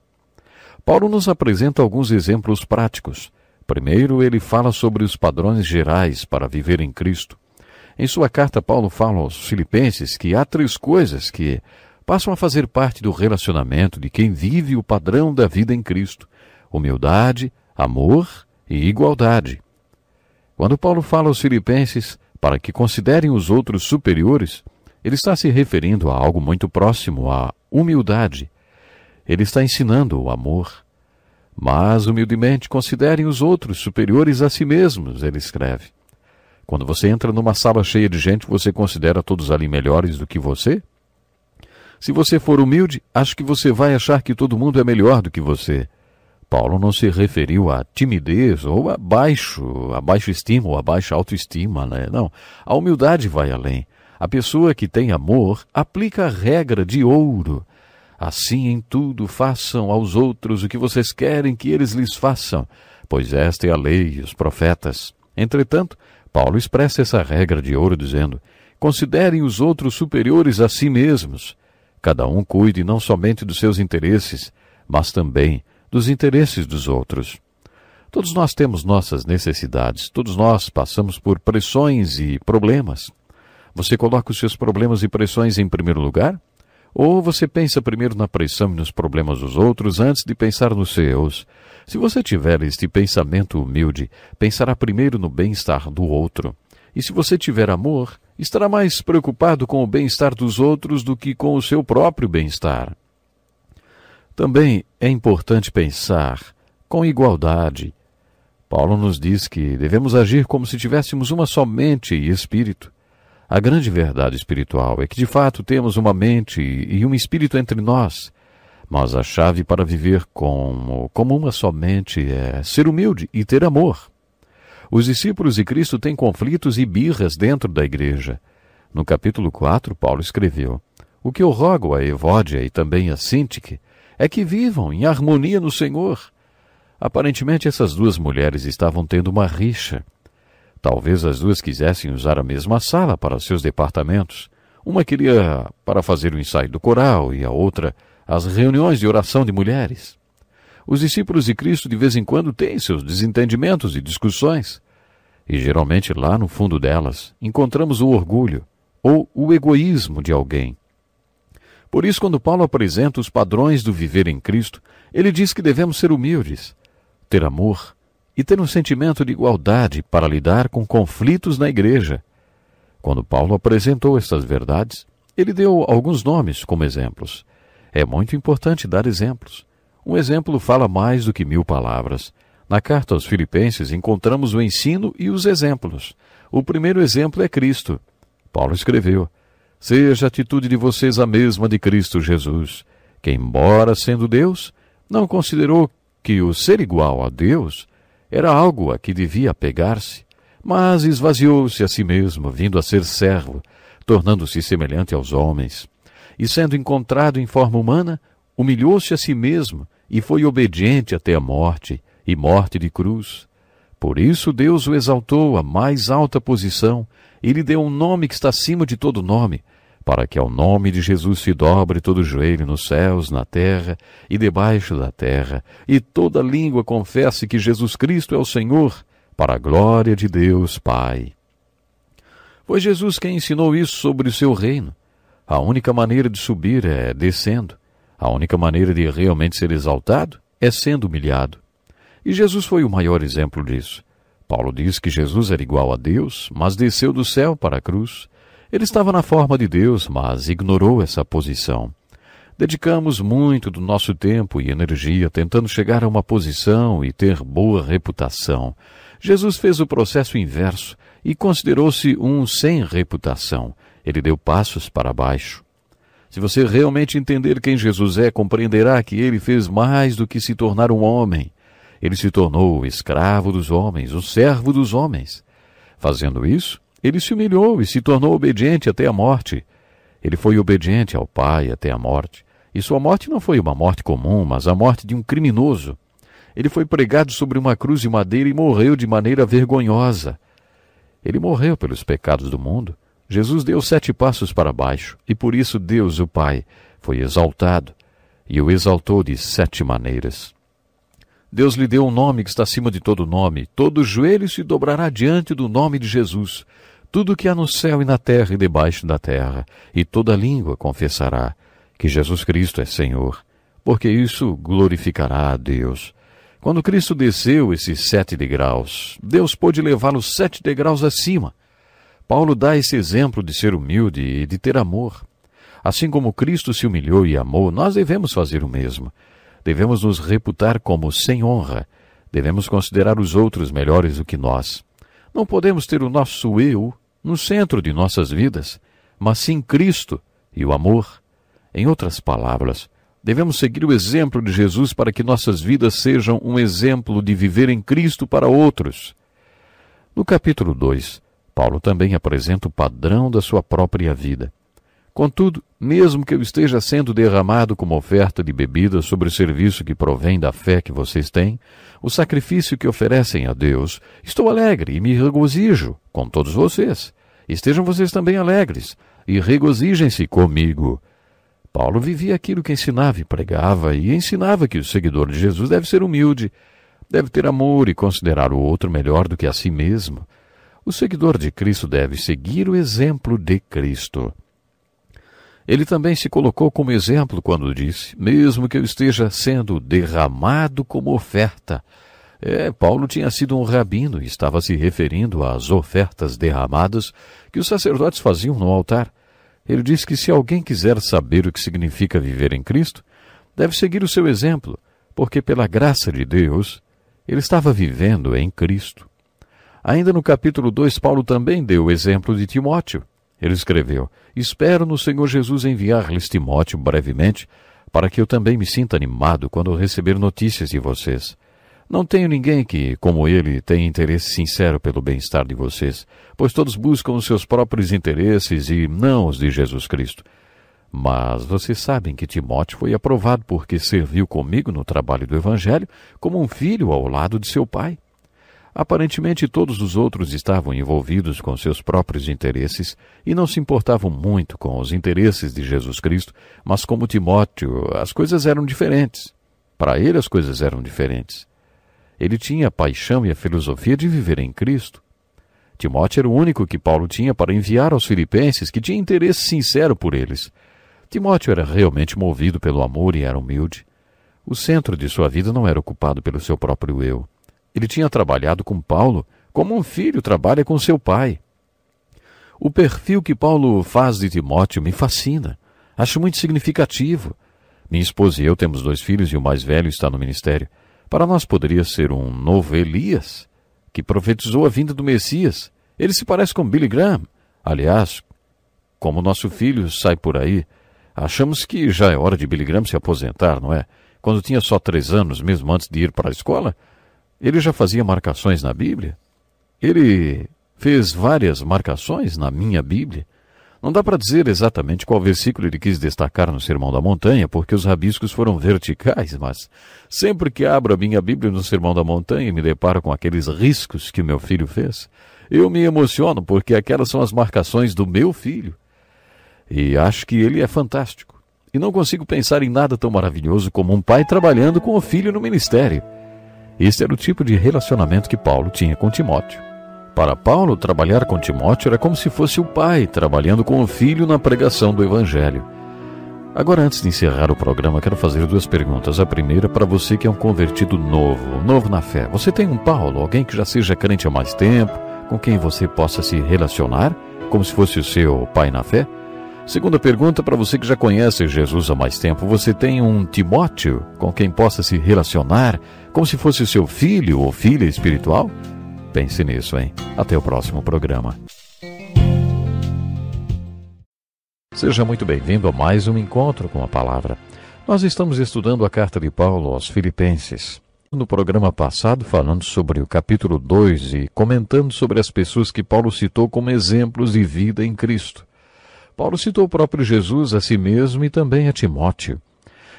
Paulo nos apresenta alguns exemplos práticos. Primeiro, ele fala sobre os padrões gerais para viver em Cristo. Em sua carta, Paulo fala aos Filipenses que há 3 coisas que passam a fazer parte do relacionamento de quem vive o padrão da vida em Cristo: humildade, amor e igualdade. Quando Paulo fala aos Filipenses para que considerem os outros superiores, ele está se referindo a algo muito próximo à humildade. Ele está ensinando o amor. Mas, humildemente, considerem os outros superiores a si mesmos, ele escreve. Quando você entra numa sala cheia de gente, você considera todos ali melhores do que você? Se você for humilde, acho que você vai achar que todo mundo é melhor do que você. Paulo não se referiu à timidez ou a baixa estima ou a baixa autoestima, né? Não, a humildade vai além. A pessoa que tem amor aplica a regra de ouro. Assim em tudo façam aos outros o que vocês querem que eles lhes façam, pois esta é a lei e os profetas. Entretanto, Paulo expressa essa regra de ouro dizendo: considerem os outros superiores a si mesmos. Cada um cuide não somente dos seus interesses, mas também dos interesses dos outros. Todos nós temos nossas necessidades, todos nós passamos por pressões e problemas. Você coloca os seus problemas e pressões em primeiro lugar? Ou você pensa primeiro na pressão e nos problemas dos outros antes de pensar nos seus? Se você tiver este pensamento humilde, pensará primeiro no bem-estar do outro. E se você tiver amor, estará mais preocupado com o bem-estar dos outros do que com o seu próprio bem-estar. Também é importante pensar com igualdade. Paulo nos diz que devemos agir como se tivéssemos uma só mente e espírito. A grande verdade espiritual é que de fato temos uma mente e um espírito entre nós. Mas a chave para viver como uma somente é ser humilde e ter amor. Os discípulos de Cristo têm conflitos e birras dentro da igreja. No capítulo 4, Paulo escreveu: "O que eu rogo a Evódia e também a Sintique é que vivam em harmonia no Senhor." Aparentemente, essas duas mulheres estavam tendo uma rixa. Talvez as duas quisessem usar a mesma sala para seus departamentos. Uma queria para fazer o ensaio do coral e a outra as reuniões de oração de mulheres. Os discípulos de Cristo de vez em quando têm seus desentendimentos e discussões. E geralmente lá no fundo delas encontramos o orgulho ou o egoísmo de alguém. Por isso, quando Paulo apresenta os padrões do viver em Cristo, ele diz que devemos ser humildes, ter amor e ter um sentimento de igualdade para lidar com conflitos na igreja. Quando Paulo apresentou estas verdades, ele deu alguns nomes como exemplos. É muito importante dar exemplos. Um exemplo fala mais do que 1000 palavras. Na carta aos Filipenses encontramos o ensino e os exemplos. O primeiro exemplo é Cristo. Paulo escreveu: "Seja a atitude de vocês a mesma de Cristo Jesus, que, embora sendo Deus, não considerou que o ser igual a Deus era algo a que devia apegar-se, mas esvaziou-se a si mesmo, vindo a ser servo, tornando-se semelhante aos homens. E sendo encontrado em forma humana, humilhou-se a si mesmo e foi obediente até a morte, e morte de cruz. Por isso Deus o exaltou à mais alta posição e lhe deu um nome que está acima de todo nome, para que ao nome de Jesus se dobre todo o joelho nos céus, na terra e debaixo da terra, e toda língua confesse que Jesus Cristo é o Senhor, para a glória de Deus Pai." Foi Jesus quem ensinou isso sobre o seu reino. A única maneira de subir é descendo. A única maneira de realmente ser exaltado é sendo humilhado. E Jesus foi o maior exemplo disso. Paulo diz que Jesus era igual a Deus, mas desceu do céu para a cruz. Ele estava na forma de Deus, mas ignorou essa posição. Dedicamos muito do nosso tempo e energia tentando chegar a uma posição e ter boa reputação. Jesus fez o processo inverso e considerou-se um sem reputação. Ele deu passos para baixo. Se você realmente entender quem Jesus é, compreenderá que ele fez mais do que se tornar um homem. Ele se tornou o escravo dos homens, o servo dos homens. Fazendo isso, ele se humilhou e se tornou obediente até a morte. Ele foi obediente ao Pai até a morte. E sua morte não foi uma morte comum, mas a morte de um criminoso. Ele foi pregado sobre uma cruz de madeira e morreu de maneira vergonhosa. Ele morreu pelos pecados do mundo. Jesus deu 7 passos para baixo, e por isso Deus, o Pai, foi exaltado, e o exaltou de 7 maneiras. Deus lhe deu um nome que está acima de todo nome. Todo joelho se dobrará diante do nome de Jesus. Tudo que há no céu e na terra e debaixo da terra, e toda língua confessará que Jesus Cristo é Senhor, porque isso glorificará a Deus. Quando Cristo desceu esses 7 degraus, Deus pôde levá-lo 7 degraus acima. Paulo dá esse exemplo de ser humilde e de ter amor. Assim como Cristo se humilhou e amou, nós devemos fazer o mesmo. Devemos nos reputar como sem honra. Devemos considerar os outros melhores do que nós. Não podemos ter o nosso eu no centro de nossas vidas, mas sim Cristo e o amor. Em outras palavras, devemos seguir o exemplo de Jesus para que nossas vidas sejam um exemplo de viver em Cristo para outros. No capítulo 2, Paulo também apresenta o padrão da sua própria vida. Contudo, mesmo que eu esteja sendo derramado como oferta de bebida sobre o serviço que provém da fé que vocês têm, o sacrifício que oferecem a Deus, estou alegre e me regozijo com todos vocês. Estejam vocês também alegres e regozijem-se comigo. Paulo vivia aquilo que ensinava e pregava, e ensinava que o seguidor de Jesus deve ser humilde, deve ter amor e considerar o outro melhor do que a si mesmo. O seguidor de Cristo deve seguir o exemplo de Cristo. Ele também se colocou como exemplo quando disse, mesmo que eu esteja sendo derramado como oferta. Paulo tinha sido um rabino e estava se referindo às ofertas derramadas que os sacerdotes faziam no altar. Ele disse que se alguém quiser saber o que significa viver em Cristo, deve seguir o seu exemplo, porque pela graça de Deus, ele estava vivendo em Cristo. Ainda no capítulo 2, Paulo também deu o exemplo de Timóteo. Ele escreveu, espero no Senhor Jesus enviar-lhes Timóteo brevemente, para que eu também me sinta animado quando receber notícias de vocês. Não tenho ninguém que, como ele, tenha interesse sincero pelo bem-estar de vocês, pois todos buscam os seus próprios interesses e não os de Jesus Cristo. Mas vocês sabem que Timóteo foi aprovado porque serviu comigo no trabalho do Evangelho como um filho ao lado de seu pai. Aparentemente todos os outros estavam envolvidos com seus próprios interesses e não se importavam muito com os interesses de Jesus Cristo, mas como Timóteo, as coisas eram diferentes. Para ele as coisas eram diferentes. Ele tinha a paixão e a filosofia de viver em Cristo. Timóteo era o único que Paulo tinha para enviar aos filipenses, que tinha interesse sincero por eles. Timóteo era realmente movido pelo amor e era humilde. O centro de sua vida não era ocupado pelo seu próprio eu. Ele tinha trabalhado com Paulo como um filho trabalha com seu pai. O perfil que Paulo faz de Timóteo me fascina. Acho muito significativo. Minha esposa e eu temos 2 filhos e o mais velho está no ministério. Para nós poderia ser um novo Elias, que profetizou a vinda do Messias. Ele se parece com Billy Graham. Aliás, como nosso filho sai por aí, achamos que já é hora de Billy Graham se aposentar, não é? Quando tinha só 3 anos, mesmo antes de ir para a escola, ele já fazia marcações na Bíblia. Ele fez várias marcações na minha Bíblia. Não dá para dizer exatamente qual versículo ele quis destacar no Sermão da Montanha, porque os rabiscos foram verticais, mas sempre que abro a minha Bíblia no Sermão da Montanha e me deparo com aqueles riscos que meu filho fez, eu me emociono, porque aquelas são as marcações do meu filho. E acho que ele é fantástico. E não consigo pensar em nada tão maravilhoso como um pai trabalhando com o filho no ministério. Este era o tipo de relacionamento que Paulo tinha com Timóteo. Para Paulo, trabalhar com Timóteo era como se fosse o pai trabalhando com o filho na pregação do Evangelho. Agora, antes de encerrar o programa, quero fazer 2 perguntas. A primeira para você que é um convertido novo na fé. Você tem um Paulo, alguém que já seja crente há mais tempo, com quem você possa se relacionar, como se fosse o seu pai na fé? Segunda pergunta para você que já conhece Jesus há mais tempo. Você tem um Timóteo com quem possa se relacionar, como se fosse o seu filho ou filha espiritual? Pense nisso, hein? Até o próximo programa. Seja muito bem-vindo a mais um Encontro com a Palavra. Nós estamos estudando a carta de Paulo aos Filipenses. No programa passado, falando sobre o capítulo 2 e comentando sobre as pessoas que Paulo citou como exemplos de vida em Cristo. Paulo citou o próprio Jesus, a si mesmo e também a Timóteo.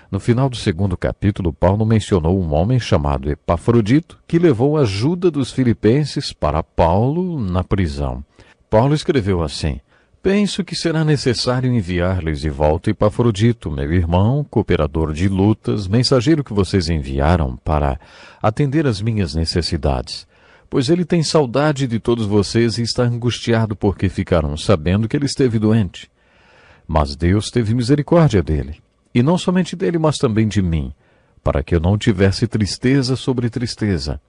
No final do 2º capítulo, Paulo mencionou um homem chamado Epafrodito, que levou a ajuda dos filipenses para Paulo na prisão. Paulo escreveu assim: penso que será necessário enviar-lhes de volta Epafrodito, meu irmão, cooperador de lutas, mensageiro que vocês enviaram para atender às minhas necessidades. Pois ele tem saudade de todos vocês e está angustiado porque ficaram sabendo que ele esteve doente. Mas Deus teve misericórdia dele. E não somente dele, mas também de mim, para que eu não tivesse tristeza sobre tristeza.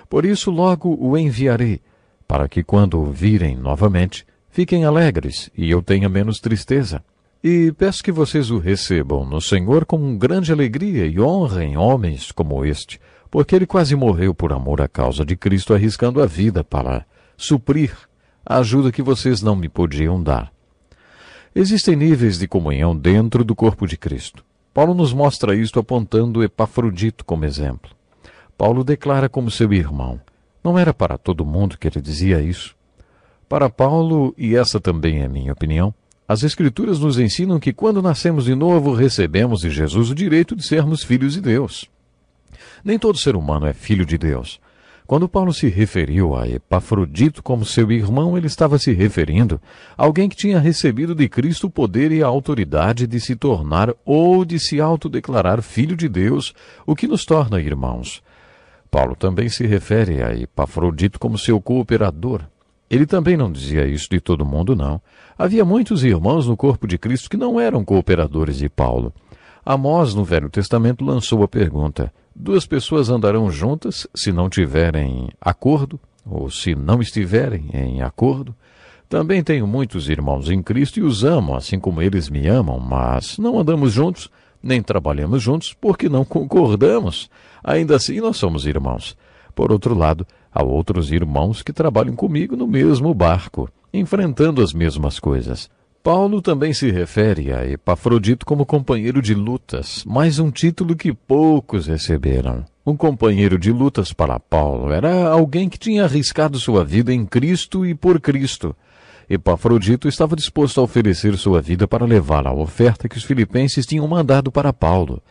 Por isso logo o enviarei, para que quando o virem novamente, fiquem alegres e eu tenha menos tristeza. E peço que vocês o recebam no Senhor com grande alegria e honrem homens como este, porque ele quase morreu por amor à causa de Cristo, arriscando a vida para suprir a ajuda que vocês não me podiam dar. Existem níveis de comunhão dentro do corpo de Cristo. Paulo nos mostra isto apontando Epafrodito como exemplo. Paulo declara como seu irmão. Não era para todo mundo que ele dizia isso. Para Paulo, e essa também é minha opinião, as Escrituras nos ensinam que quando nascemos de novo, recebemos de Jesus o direito de sermos filhos de Deus. Nem todo ser humano é filho de Deus. Quando Paulo se referiu a Epafrodito como seu irmão, ele estava se referindo a alguém que tinha recebido de Cristo o poder e a autoridade de se tornar ou de se autodeclarar filho de Deus, o que nos torna irmãos. Paulo também se refere a Epafrodito como seu cooperador. Ele também não dizia isso de todo mundo, não. Havia muitos irmãos no corpo de Cristo que não eram cooperadores de Paulo. Amós, no Velho Testamento, lançou a pergunta: 2 pessoas andarão juntas se não tiverem acordo, ou se não estiverem em acordo? Também tenho muitos irmãos em Cristo e os amo, assim como eles me amam, mas não andamos juntos, nem trabalhamos juntos, porque não concordamos. Ainda assim, nós somos irmãos. Por outro lado, há outros irmãos que trabalham comigo no mesmo barco, enfrentando as mesmas coisas. Paulo também se refere a Epafrodito como companheiro de lutas, mais um título que poucos receberam. Um companheiro de lutas para Paulo era alguém que tinha arriscado sua vida em Cristo e por Cristo. Epafrodito estava disposto a oferecer sua vida para levar a oferta que os filipenses tinham mandado para Paulo.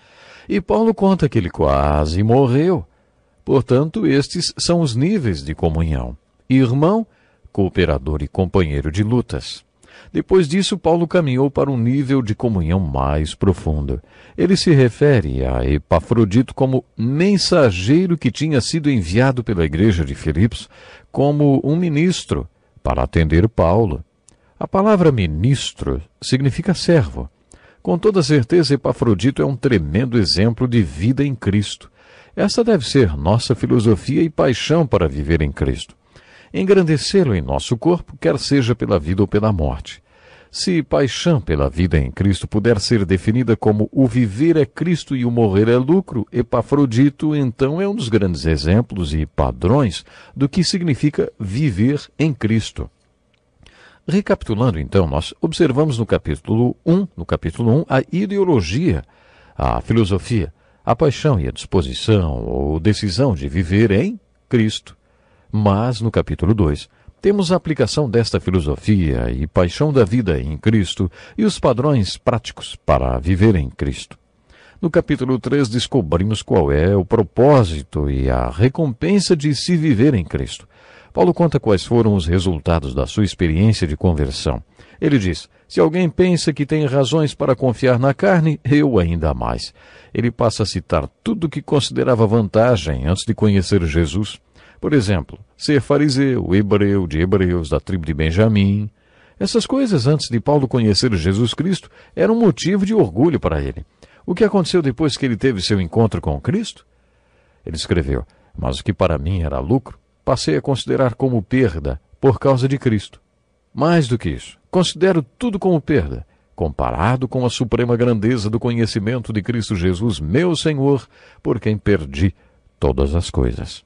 E Paulo conta que ele quase morreu. Portanto, estes são os níveis de comunhão: irmão, cooperador e companheiro de lutas. Depois disso, Paulo caminhou para um nível de comunhão mais profundo. Ele se refere a Epafrodito como mensageiro que tinha sido enviado pela igreja de Filipos como um ministro para atender Paulo. A palavra ministro significa servo. Com toda certeza, Epafrodito é um tremendo exemplo de vida em Cristo. Esta deve ser nossa filosofia e paixão para viver em Cristo. Engrandecê-lo em nosso corpo, quer seja pela vida ou pela morte. Se paixão pela vida em Cristo puder ser definida como o viver é Cristo e o morrer é lucro, Epafrodito, então, é um dos grandes exemplos e padrões do que significa viver em Cristo. Recapitulando, então, nós observamos no capítulo 1, a ideologia, a filosofia, a paixão e a disposição ou decisão de viver em Cristo. Mas, no capítulo 2, temos a aplicação desta filosofia e paixão da vida em Cristo e os padrões práticos para viver em Cristo. No capítulo 3, descobrimos qual é o propósito e a recompensa de se viver em Cristo. Paulo conta quais foram os resultados da sua experiência de conversão. Ele diz: se alguém pensa que tem razões para confiar na carne, eu ainda mais. Ele passa a citar tudo o que considerava vantagem antes de conhecer Jesus. Por exemplo, ser fariseu, hebreu, de Hebreus, da tribo de Benjamim. Essas coisas, antes de Paulo conhecer Jesus Cristo, eram motivo de orgulho para ele. O que aconteceu depois que ele teve seu encontro com Cristo? Ele escreveu: mas o que para mim era lucro, passei a considerar como perda por causa de Cristo. Mais do que isso, considero tudo como perda, comparado com a suprema grandeza do conhecimento de Cristo Jesus, meu Senhor, por quem perdi todas as coisas.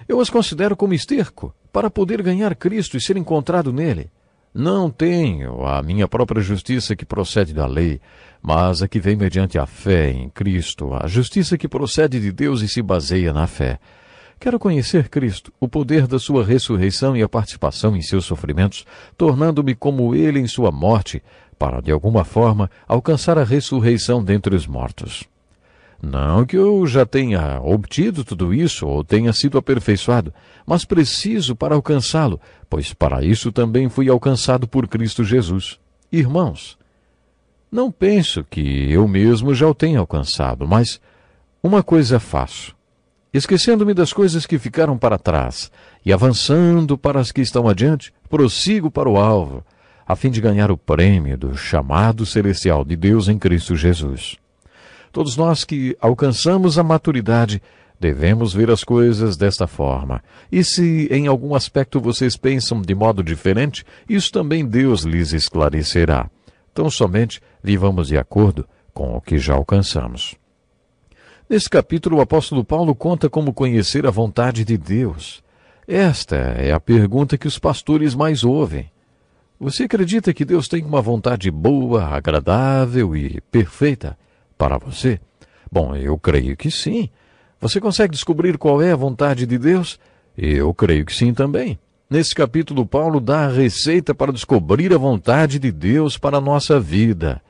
Eu as considero como esterco, para poder ganhar Cristo e ser encontrado nele. Não tenho a minha própria justiça que procede da lei, mas a que vem mediante a fé em Cristo, a justiça que procede de Deus e se baseia na fé. Quero conhecer Cristo, o poder da sua ressurreição e a participação em seus sofrimentos, tornando-me como ele em sua morte, para, de alguma forma, alcançar a ressurreição dentre os mortos. Não que eu já tenha obtido tudo isso ou tenha sido aperfeiçoado, mas preciso para alcançá-lo, pois para isso também fui alcançado por Cristo Jesus. Irmãos, não penso que eu mesmo já o tenha alcançado, mas uma coisa faço: esquecendo-me das coisas que ficaram para trás e avançando para as que estão adiante, prossigo para o alvo, a fim de ganhar o prêmio do chamado celestial de Deus em Cristo Jesus. Todos nós que alcançamos a maturidade devemos ver as coisas desta forma. E se em algum aspecto vocês pensam de modo diferente, isso também Deus lhes esclarecerá. Tão somente vivamos de acordo com o que já alcançamos. Nesse capítulo, o apóstolo Paulo conta como conhecer a vontade de Deus. Esta é a pergunta que os pastores mais ouvem. Você acredita que Deus tem uma vontade boa, agradável e perfeita para você? Bom, eu creio que sim. Você consegue descobrir qual é a vontade de Deus? Eu creio que sim também. Nesse capítulo, Paulo dá a receita para descobrir a vontade de Deus para a nossa vida.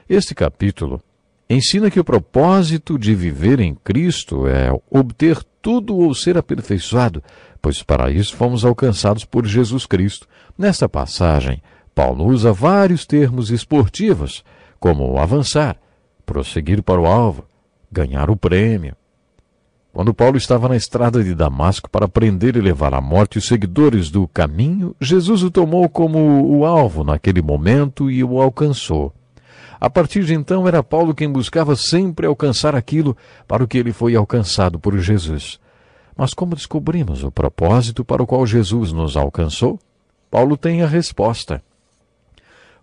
Este capítulo ensina que o propósito de viver em Cristo é obter tudo ou ser aperfeiçoado, pois para isso fomos alcançados por Jesus Cristo. Nesta passagem, Paulo usa vários termos esportivos, como avançar, prosseguir para o alvo, ganhar o prêmio. Quando Paulo estava na estrada de Damasco para prender e levar à morte os seguidores do caminho, Jesus o tomou como o alvo naquele momento e o alcançou. A partir de então, era Paulo quem buscava sempre alcançar aquilo para o que ele foi alcançado por Jesus. Mas como descobrimos o propósito para o qual Jesus nos alcançou? Paulo tem a resposta.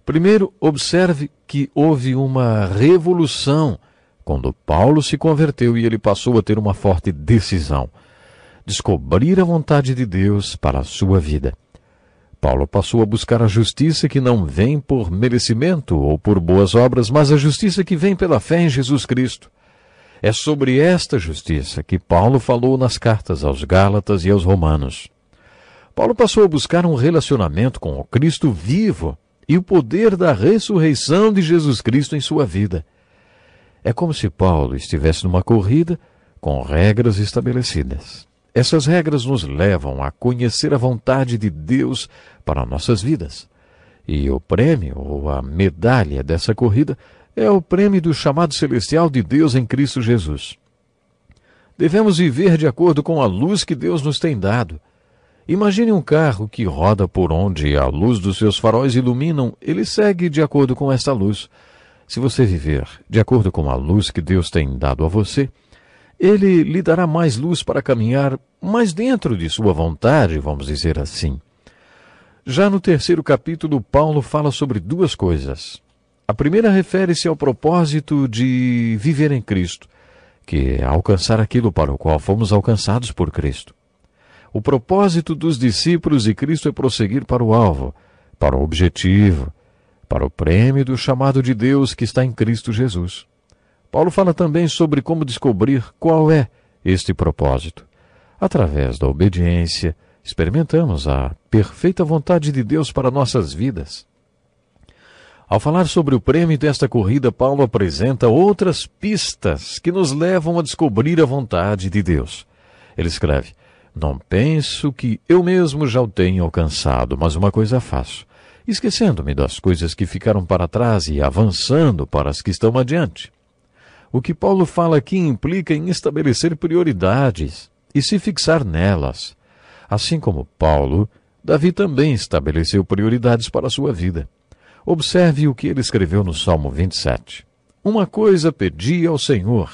Primeiro, observe que houve uma revolução quando Paulo se converteu e ele passou a ter uma forte decisão: descobrir a vontade de Deus para a sua vida. Paulo passou a buscar a justiça que não vem por merecimento ou por boas obras, mas a justiça que vem pela fé em Jesus Cristo. É sobre esta justiça que Paulo falou nas cartas aos Gálatas e aos Romanos. Paulo passou a buscar um relacionamento com o Cristo vivo e o poder da ressurreição de Jesus Cristo em sua vida. É como se Paulo estivesse numa corrida com regras estabelecidas. Essas regras nos levam a conhecer a vontade de Deus para nossas vidas. E o prêmio, ou a medalha dessa corrida, é o prêmio do chamado celestial de Deus em Cristo Jesus. Devemos viver de acordo com a luz que Deus nos tem dado. Imagine um carro que roda por onde a luz dos seus faróis iluminam, ele segue de acordo com esta luz. Se você viver de acordo com a luz que Deus tem dado a você, Ele lhe dará mais luz para caminhar mais dentro de sua vontade, vamos dizer assim. Já no 3º capítulo, Paulo fala sobre duas coisas. A primeira refere-se ao propósito de viver em Cristo, que é alcançar aquilo para o qual fomos alcançados por Cristo. O propósito dos discípulos de Cristo é prosseguir para o alvo, para o objetivo, para o prêmio do chamado de Deus que está em Cristo Jesus. Paulo fala também sobre como descobrir qual é este propósito. Através da obediência, experimentamos a perfeita vontade de Deus para nossas vidas. Ao falar sobre o prêmio desta corrida, Paulo apresenta outras pistas que nos levam a descobrir a vontade de Deus. Ele escreve: "Não penso que eu mesmo já o tenha alcançado, mas uma coisa faço, esquecendo-me das coisas que ficaram para trás e avançando para as que estão adiante." O que Paulo fala aqui implica em estabelecer prioridades e se fixar nelas. Assim como Paulo, Davi também estabeleceu prioridades para a sua vida. Observe o que ele escreveu no Salmo 27. "Uma coisa pedi ao Senhor,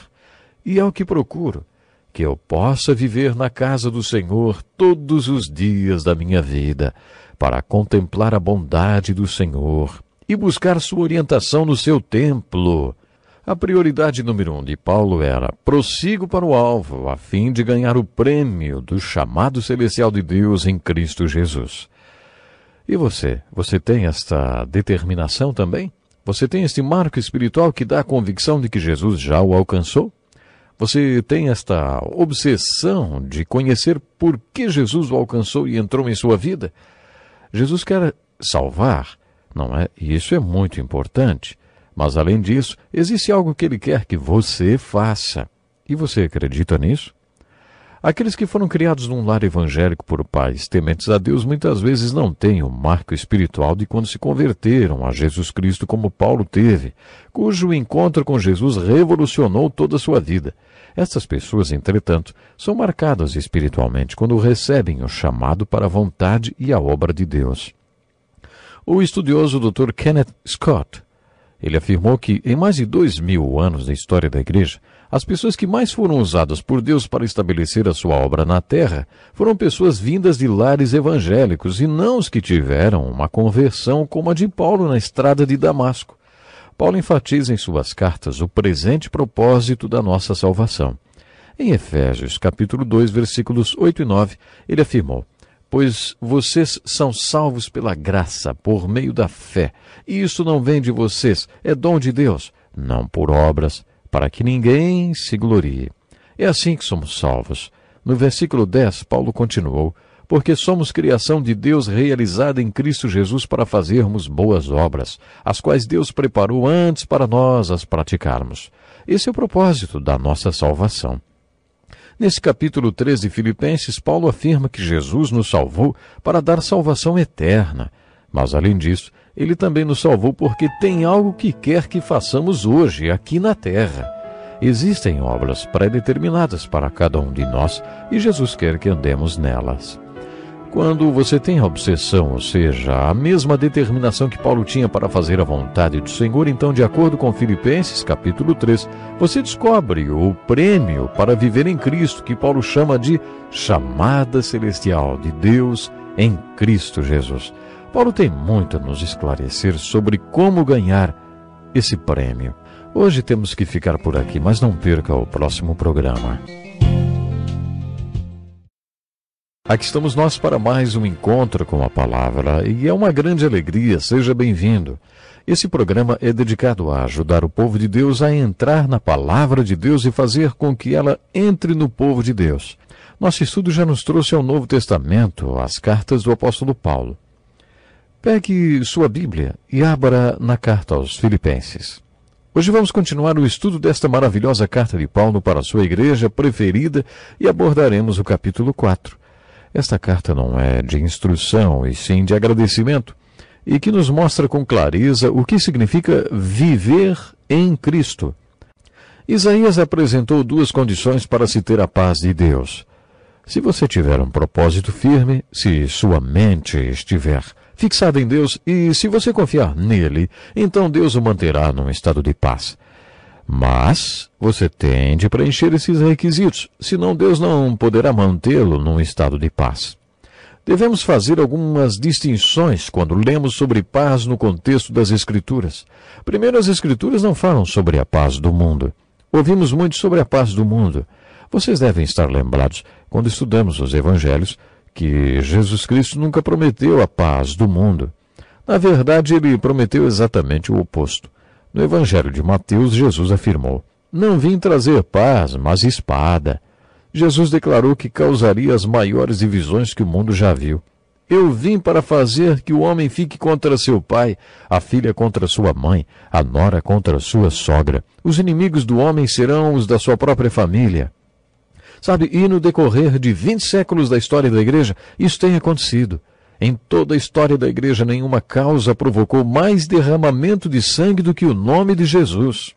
e é o que procuro, que eu possa viver na casa do Senhor todos os dias da minha vida, para contemplar a bondade do Senhor e buscar sua orientação no seu templo." A prioridade número 1 de Paulo era: prossigo para o alvo, a fim de ganhar o prêmio do chamado celestial de Deus em Cristo Jesus. E você? Você tem esta determinação também? Você tem este marco espiritual que dá a convicção de que Jesus já o alcançou? Você tem esta obsessão de conhecer por que Jesus o alcançou e entrou em sua vida? Jesus quer salvar, não é? E isso é muito importante. Mas, além disso, existe algo que Ele quer que você faça. E você acredita nisso? Aqueles que foram criados num lar evangélico por pais tementes a Deus muitas vezes não têm o marco espiritual de quando se converteram a Jesus Cristo como Paulo teve, cujo encontro com Jesus revolucionou toda a sua vida. Estas pessoas, entretanto, são marcadas espiritualmente quando recebem o chamado para a vontade e a obra de Deus. O estudioso Dr. Kenneth Scott, ele afirmou que, em mais de 2000 anos da história da Igreja, as pessoas que mais foram usadas por Deus para estabelecer a sua obra na terra foram pessoas vindas de lares evangélicos e não os que tiveram uma conversão como a de Paulo na estrada de Damasco. Paulo enfatiza em suas cartas o presente propósito da nossa salvação. Em Efésios, capítulo 2, versículos 8 e 9, ele afirmou: "Pois vocês são salvos pela graça, por meio da fé. E isso não vem de vocês, é dom de Deus, não por obras, para que ninguém se glorie." É assim que somos salvos. No versículo 10, Paulo continuou: "Porque somos criação de Deus realizada em Cristo Jesus para fazermos boas obras, as quais Deus preparou antes para nós as praticarmos." Esse é o propósito da nossa salvação. Nesse capítulo 3 de Filipenses, Paulo afirma que Jesus nos salvou para dar salvação eterna. Mas, além disso, ele também nos salvou porque tem algo que quer que façamos hoje, aqui na terra. Existem obras pré-determinadas para cada um de nós e Jesus quer que andemos nelas. Quando você tem a obsessão, ou seja, a mesma determinação que Paulo tinha para fazer a vontade do Senhor, então, de acordo com Filipenses, capítulo 3, você descobre o prêmio para viver em Cristo, que Paulo chama de chamada celestial de Deus em Cristo Jesus. Paulo tem muito a nos esclarecer sobre como ganhar esse prêmio. Hoje temos que ficar por aqui, mas não perca o próximo programa. Aqui estamos nós para mais um encontro com a palavra e é uma grande alegria, seja bem-vindo. Esse programa é dedicado a ajudar o povo de Deus a entrar na palavra de Deus e fazer com que ela entre no povo de Deus. Nosso estudo já nos trouxe ao Novo Testamento, as cartas do apóstolo Paulo. Pegue sua Bíblia e abra na carta aos Filipenses. Hoje vamos continuar o estudo desta maravilhosa carta de Paulo para a sua igreja preferida e abordaremos o capítulo 4. Esta carta não é de instrução, e sim de agradecimento, e que nos mostra com clareza o que significa viver em Cristo. Isaías apresentou duas condições para se ter a paz de Deus. Se você tiver um propósito firme, se sua mente estiver fixada em Deus e se você confiar nele, então Deus o manterá num estado de paz. Mas você tem de preencher esses requisitos, senão Deus não poderá mantê-lo num estado de paz. Devemos fazer algumas distinções quando lemos sobre paz no contexto das Escrituras. Primeiro, as Escrituras não falam sobre a paz do mundo. Ouvimos muito sobre a paz do mundo. Vocês devem estar lembrados, quando estudamos os Evangelhos, que Jesus Cristo nunca prometeu a paz do mundo. Na verdade, ele prometeu exatamente o oposto. No Evangelho de Mateus, Jesus afirmou: "Não vim trazer paz, mas espada." Jesus declarou que causaria as maiores divisões que o mundo já viu. "Eu vim para fazer que o homem fique contra seu pai, a filha contra sua mãe, a nora contra sua sogra. Os inimigos do homem serão os da sua própria família." Sabe, e no decorrer de 20 séculos da história da igreja, isso tem acontecido. Em toda a história da igreja, nenhuma causa provocou mais derramamento de sangue do que o nome de Jesus.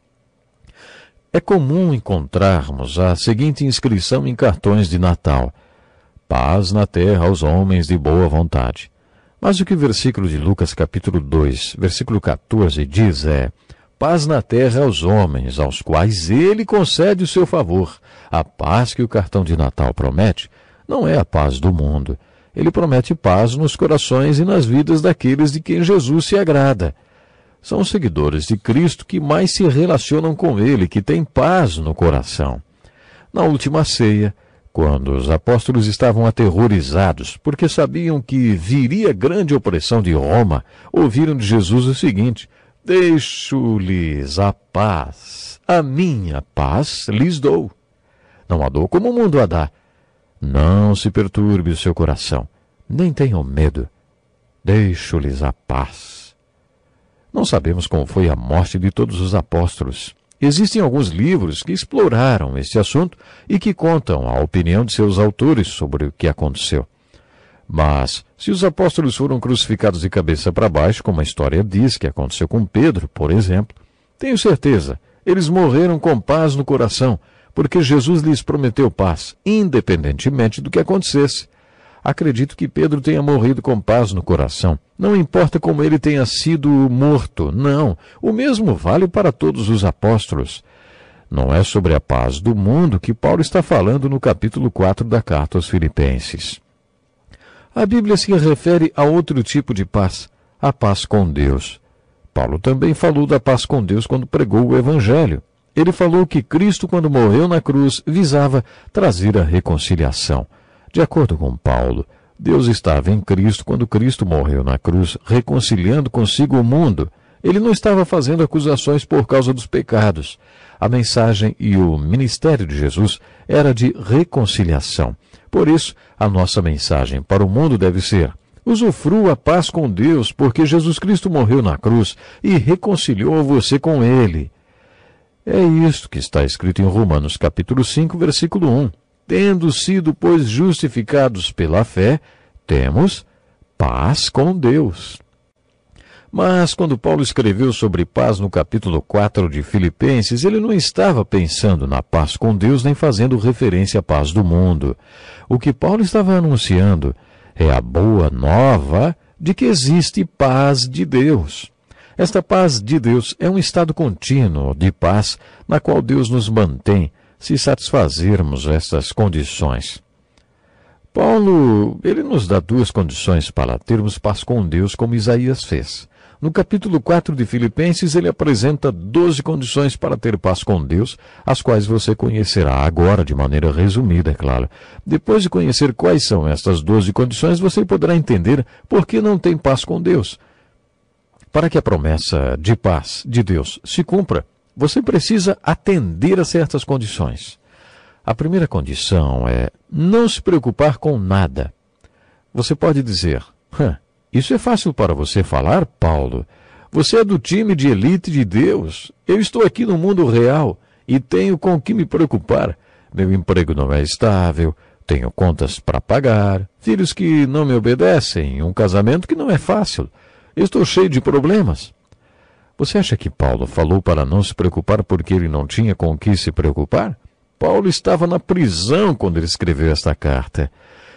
É comum encontrarmos a seguinte inscrição em cartões de Natal: "Paz na terra aos homens de boa vontade." Mas o que o versículo de Lucas capítulo 2, versículo 14 diz é: "Paz na terra aos homens, aos quais ele concede o seu favor." A paz que o cartão de Natal promete não é a paz do mundo. Ele promete paz nos corações e nas vidas daqueles de quem Jesus se agrada. São os seguidores de Cristo que mais se relacionam com ele, que têm paz no coração. Na última ceia, quando os apóstolos estavam aterrorizados, porque sabiam que viria grande opressão de Roma, ouviram de Jesus o seguinte: "Deixo-lhes a paz, a minha paz lhes dou. Não a dou como o mundo a dá. Não se perturbe o seu coração, nem tenham medo. Deixo-lhes a paz." Não sabemos como foi a morte de todos os apóstolos. Existem alguns livros que exploraram este assunto e que contam a opinião de seus autores sobre o que aconteceu. Mas, se os apóstolos foram crucificados de cabeça para baixo, como a história diz que aconteceu com Pedro, por exemplo, tenho certeza, eles morreram com paz no coração, porque Jesus lhes prometeu paz, independentemente do que acontecesse. Acredito que Pedro tenha morrido com paz no coração. Não importa como ele tenha sido morto, não. O mesmo vale para todos os apóstolos. Não é sobre a paz do mundo que Paulo está falando no capítulo 4 da carta aos Filipenses. A Bíblia se refere a outro tipo de paz, a paz com Deus. Paulo também falou da paz com Deus quando pregou o Evangelho. Ele falou que Cristo, quando morreu na cruz, visava trazer a reconciliação. De acordo com Paulo, Deus estava em Cristo quando Cristo morreu na cruz, reconciliando consigo o mundo. Ele não estava fazendo acusações por causa dos pecados. A mensagem e o ministério de Jesus era de reconciliação. Por isso, a nossa mensagem para o mundo deve ser: usufrua a paz com Deus, porque Jesus Cristo morreu na cruz e reconciliou você com Ele. É isto que está escrito em Romanos capítulo 5, versículo 1. "Tendo sido, pois, justificados pela fé, temos paz com Deus." Mas, quando Paulo escreveu sobre paz no capítulo 4 de Filipenses, ele não estava pensando na paz com Deus nem fazendo referência à paz do mundo. O que Paulo estava anunciando é a boa nova de que existe paz de Deus. Esta paz de Deus é um estado contínuo de paz na qual Deus nos mantém, se satisfazermos estas condições. Paulo, ele nos dá duas condições para termos paz com Deus, como Isaías fez. No capítulo 4 de Filipenses, ele apresenta 12 condições para ter paz com Deus, as quais você conhecerá agora de maneira resumida, é claro. Depois de conhecer quais são estas 12 condições, você poderá entender por que não tem paz com Deus. Para que a promessa de paz de Deus se cumpra, você precisa atender a certas condições. A primeira condição é não se preocupar com nada. Você pode dizer, isso é fácil para você falar, Paulo. Você é do time de elite de Deus. Eu estou aqui no mundo real e tenho com o que me preocupar. Meu emprego não é estável, tenho contas para pagar, filhos que não me obedecem, um casamento que não é fácil. Estou cheio de problemas. Você acha que Paulo falou para não se preocupar porque ele não tinha com o que se preocupar? Paulo estava na prisão quando ele escreveu esta carta.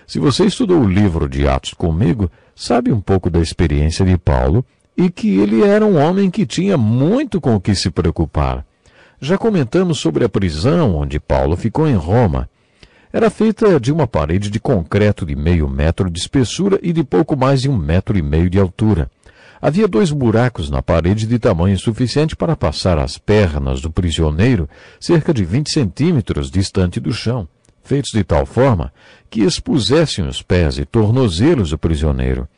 Se você estudou o livro de Atos comigo, sabe um pouco da experiência de Paulo e que ele era um homem que tinha muito com o que se preocupar. Já comentamos sobre a prisão onde Paulo ficou em Roma. Era feita de uma parede de concreto de 0,5 metro de espessura e de pouco mais de 1,5 metro de altura. Havia 2 buracos na parede de tamanho suficiente para passar as pernas do prisioneiro cerca de 20 centímetros distante do chão, feitos de tal forma que expusessem os pés e tornozelos do prisioneiro.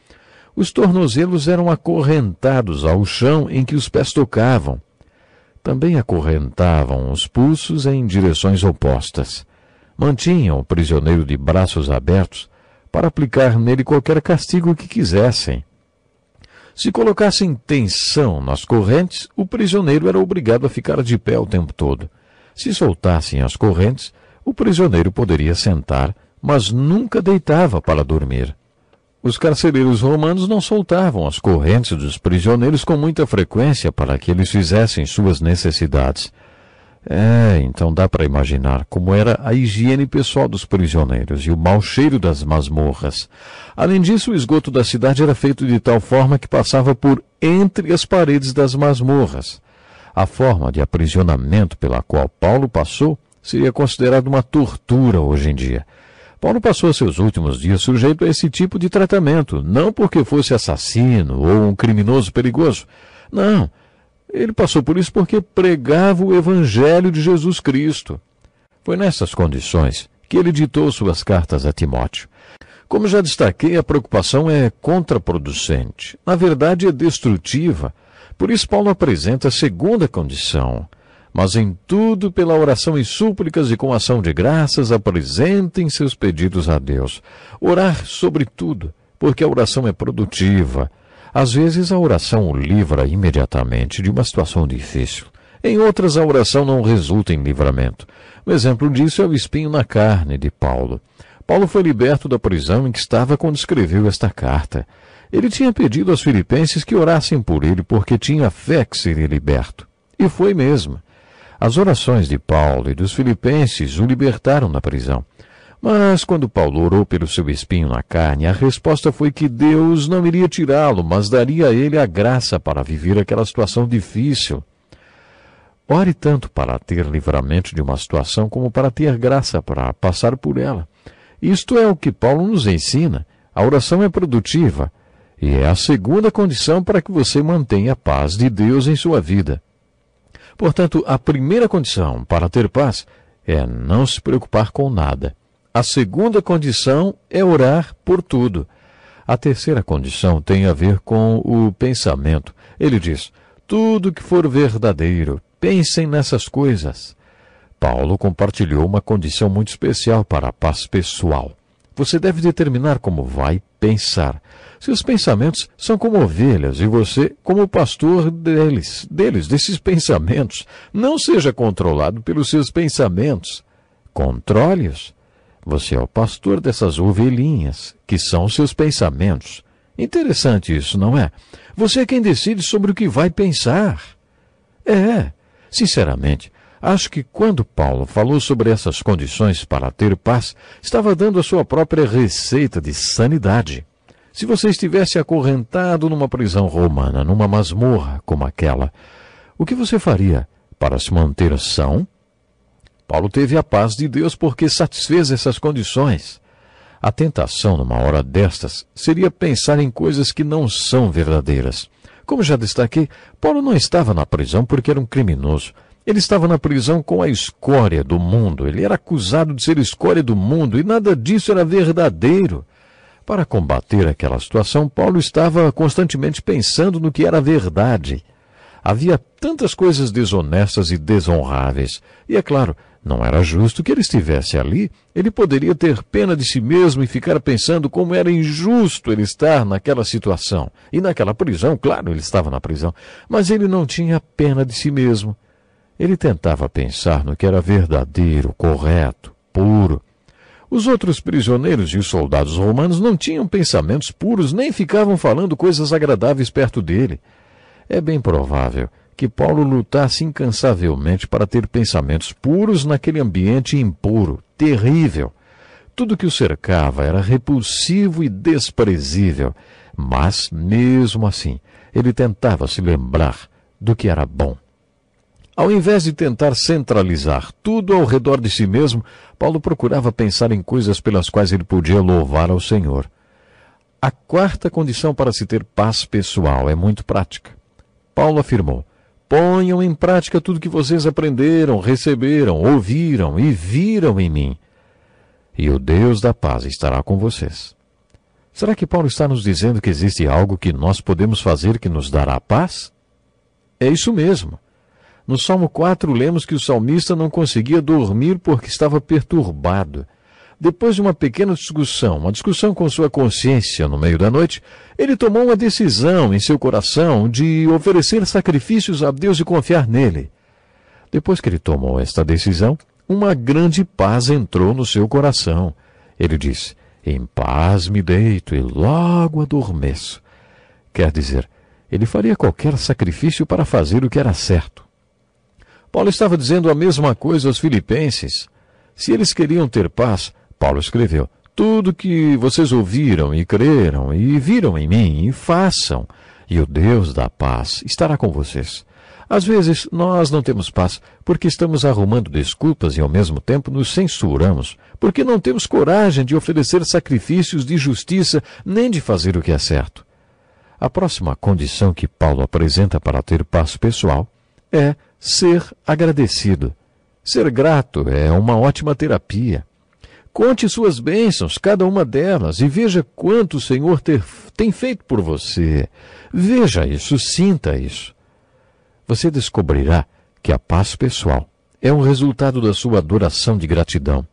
Os tornozelos eram acorrentados ao chão em que os pés tocavam. Também acorrentavam os pulsos em direções opostas. Mantinham o prisioneiro de braços abertos para aplicar nele qualquer castigo que quisessem. Se colocassem tensão nas correntes, o prisioneiro era obrigado a ficar de pé o tempo todo. Se soltassem as correntes, o prisioneiro poderia sentar, mas nunca deitava para dormir. Os carcereiros romanos não soltavam as correntes dos prisioneiros com muita frequência para que eles fizessem suas necessidades. Então dá para imaginar como era a higiene pessoal dos prisioneiros e o mau cheiro das masmorras. Além disso, o esgoto da cidade era feito de tal forma que passava por entre as paredes das masmorras. A forma de aprisionamento pela qual Paulo passou seria considerada uma tortura hoje em dia. Paulo passou seus últimos dias sujeito a esse tipo de tratamento, não porque fosse assassino ou um criminoso perigoso. Não. Ele passou por isso porque pregava o Evangelho de Jesus Cristo. Foi nessas condições que ele ditou suas cartas a Timóteo. Como já destaquei, a preocupação é contraproducente. Na verdade, é destrutiva. Por isso, Paulo apresenta a segunda condição. Mas em tudo, pela oração e súplicas e com ação de graças, apresentem seus pedidos a Deus. Orar sobre tudo, porque a oração é produtiva. Às vezes a oração o livra imediatamente de uma situação difícil. Em outras, a oração não resulta em livramento. Um exemplo disso é o espinho na carne de Paulo. Paulo foi liberto da prisão em que estava quando escreveu esta carta. Ele tinha pedido aos filipenses que orassem por ele porque tinha fé que seria liberto. E foi mesmo. As orações de Paulo e dos filipenses o libertaram da prisão. Mas quando Paulo orou pelo seu espinho na carne, a resposta foi que Deus não iria tirá-lo, mas daria a ele a graça para viver aquela situação difícil. Ore tanto para ter livramento de uma situação como para ter graça para passar por ela. Isto é o que Paulo nos ensina. A oração é produtiva e é a segunda condição para que você mantenha a paz de Deus em sua vida. Portanto, a primeira condição para ter paz é não se preocupar com nada. A segunda condição é orar por tudo. A terceira condição tem a ver com o pensamento. Ele diz, tudo que for verdadeiro, pensem nessas coisas. Paulo compartilhou uma condição muito especial para a paz pessoal. Você deve determinar como vai pensar. Seus pensamentos são como ovelhas e você como pastor desses pensamentos. Não seja controlado pelos seus pensamentos. Controle-os. Você é o pastor dessas ovelhinhas, que são os seus pensamentos. Interessante isso, não é? Você é quem decide sobre o que vai pensar. Sinceramente, acho que quando Paulo falou sobre essas condições para ter paz, estava dando a sua própria receita de sanidade. Se você estivesse acorrentado numa prisão romana, numa masmorra como aquela, o que você faria para se manter são? Paulo teve a paz de Deus porque satisfez essas condições. A tentação numa hora destas seria pensar em coisas que não são verdadeiras. Como já destaquei, Paulo não estava na prisão porque era um criminoso. Ele estava na prisão com a escória do mundo. Ele era acusado de ser escória do mundo e nada disso era verdadeiro. Para combater aquela situação, Paulo estava constantemente pensando no que era verdade. Havia tantas coisas desonestas e desonráveis. E, é claro, não era justo que ele estivesse ali. Ele poderia ter pena de si mesmo e ficar pensando como era injusto ele estar naquela situação. E naquela prisão, claro, ele estava na prisão, mas ele não tinha pena de si mesmo. Ele tentava pensar no que era verdadeiro, correto, puro. Os outros prisioneiros e os soldados romanos não tinham pensamentos puros, nem ficavam falando coisas agradáveis perto dele. É bem provável que Paulo lutasse incansavelmente para ter pensamentos puros naquele ambiente impuro, terrível. Tudo que o cercava era repulsivo e desprezível, mas, mesmo assim, ele tentava se lembrar do que era bom. Ao invés de tentar centralizar tudo ao redor de si mesmo, Paulo procurava pensar em coisas pelas quais ele podia louvar ao Senhor. A quarta condição para se ter paz pessoal é muito prática. Paulo afirmou: ponham em prática tudo que vocês aprenderam, receberam, ouviram e viram em mim, e o Deus da paz estará com vocês. Será que Paulo está nos dizendo que existe algo que nós podemos fazer que nos dará paz? É isso mesmo. No Salmo 4, lemos que o salmista não conseguia dormir porque estava perturbado. Depois de uma pequena discussão, uma discussão com sua consciência no meio da noite, ele tomou uma decisão em seu coração de oferecer sacrifícios a Deus e confiar nele. Depois que ele tomou esta decisão, uma grande paz entrou no seu coração. Ele disse: em paz me deito e logo adormeço. Quer dizer, ele faria qualquer sacrifício para fazer o que era certo. Paulo estava dizendo a mesma coisa aos filipenses. Se eles queriam ter paz, Paulo escreveu: tudo que vocês ouviram e creram e viram em mim, e façam, e o Deus da paz estará com vocês. Às vezes, nós não temos paz porque estamos arrumando desculpas e, ao mesmo tempo, nos censuramos, porque não temos coragem de oferecer sacrifícios de justiça nem de fazer o que é certo. A próxima condição que Paulo apresenta para ter paz pessoal é ser agradecido. Ser grato é uma ótima terapia. Conte suas bênçãos, cada uma delas, e veja quanto o Senhor tem feito por você. Veja isso, sinta isso. Você descobrirá que a paz pessoal é um resultado da sua adoração de gratidão.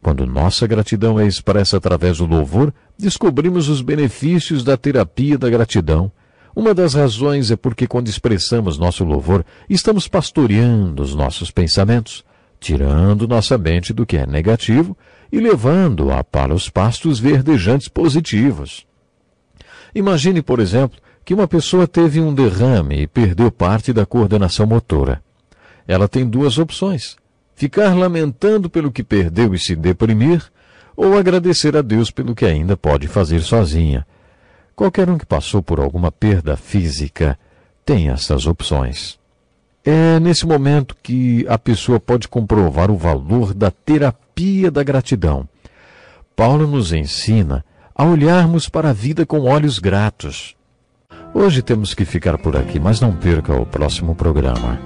Quando nossa gratidão é expressa através do louvor, descobrimos os benefícios da terapia da gratidão. Uma das razões é porque, quando expressamos nosso louvor, estamos pastoreando os nossos pensamentos, tirando nossa mente do que é negativo e levando-a para os pastos verdejantes positivos. Imagine, por exemplo, que uma pessoa teve um derrame e perdeu parte da coordenação motora. Ela tem duas opções: ficar lamentando pelo que perdeu e se deprimir, ou agradecer a Deus pelo que ainda pode fazer sozinha. Qualquer um que passou por alguma perda física tem essas opções. É nesse momento que a pessoa pode comprovar o valor da terapia da gratidão. Paulo nos ensina a olharmos para a vida com olhos gratos. Hoje temos que ficar por aqui, mas não perca o próximo programa.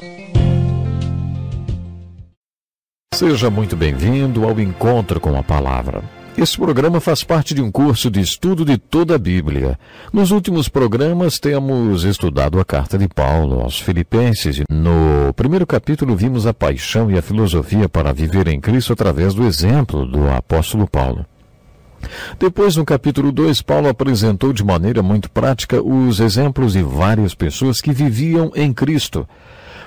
Seja muito bem-vindo ao Encontro com a Palavra. Esse programa faz parte de um curso de estudo de toda a Bíblia. Nos últimos programas temos estudado a carta de Paulo aos Filipenses. E no primeiro capítulo vimos a paixão e a filosofia para viver em Cristo através do exemplo do apóstolo Paulo. Depois, no capítulo 2, Paulo apresentou de maneira muito prática os exemplos de várias pessoas que viviam em Cristo.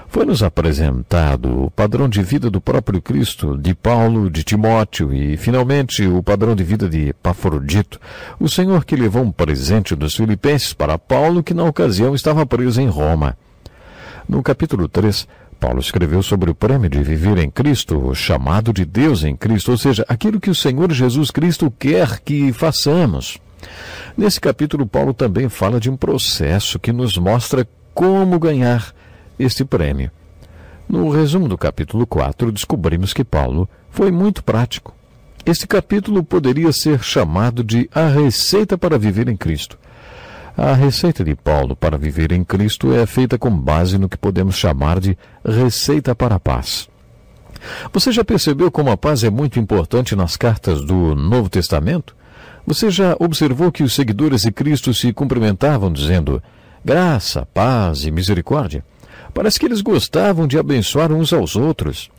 Foi-nos apresentado o padrão de vida do próprio Cristo, de Paulo, de Timóteo e, finalmente, o padrão de vida de Epafrodito, o Senhor que levou um presente dos filipenses para Paulo, que na ocasião estava preso em Roma. No capítulo 3, Paulo escreveu sobre o prêmio de viver em Cristo, o chamado de Deus em Cristo, ou seja, aquilo que o Senhor Jesus Cristo quer que façamos. Nesse capítulo, Paulo também fala de um processo que nos mostra como ganhar este prêmio. No resumo do capítulo 4, descobrimos que Paulo foi muito prático. Este capítulo poderia ser chamado de A Receita para Viver em Cristo. A receita de Paulo para viver em Cristo é feita com base no que podemos chamar de receita para a paz. Você já percebeu como a paz é muito importante nas cartas do Novo Testamento? Você já observou que os seguidores de Cristo se cumprimentavam dizendo graça, paz e misericórdia? Parece que eles gostavam de abençoar uns aos outros.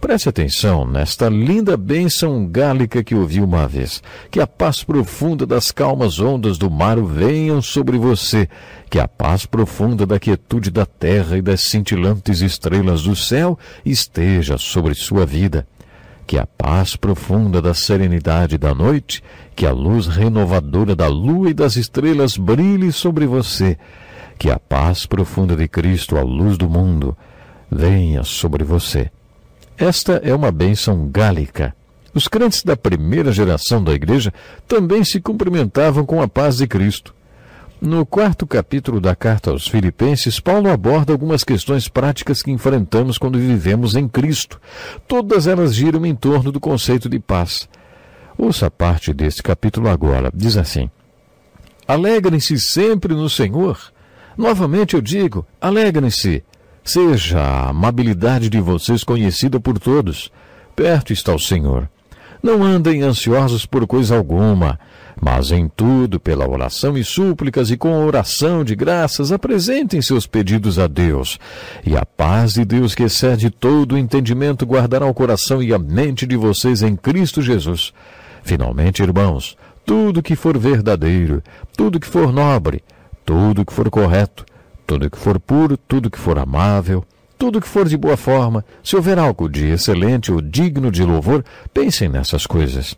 Preste atenção nesta linda bênção gálica que ouvi uma vez. Que a paz profunda das calmas ondas do mar venham sobre você. Que a paz profunda da quietude da terra e das cintilantes estrelas do céu esteja sobre sua vida. Que a paz profunda da serenidade da noite, que a luz renovadora da lua e das estrelas brilhe sobre você. Que a paz profunda de Cristo, a luz do mundo, venha sobre você. Esta é uma bênção gálica. Os crentes da primeira geração da igreja também se cumprimentavam com a paz de Cristo. No 4º capítulo da carta aos Filipenses, Paulo aborda algumas questões práticas que enfrentamos quando vivemos em Cristo. Todas elas giram em torno do conceito de paz. Ouça parte deste capítulo agora. Diz assim: alegrem-se sempre no Senhor. Novamente eu digo, alegrem-se. Seja a amabilidade de vocês conhecida por todos. Perto está o Senhor. Não andem ansiosos por coisa alguma, mas em tudo, pela oração e súplicas e com oração de graças, apresentem seus pedidos a Deus. E a paz de Deus, que excede todo o entendimento, guardará o coração e a mente de vocês em Cristo Jesus. Finalmente, irmãos, tudo que for verdadeiro, tudo que for nobre, tudo que for correto, tudo que for puro, tudo que for amável, tudo que for de boa forma, se houver algo de excelente ou digno de louvor, pensem nessas coisas.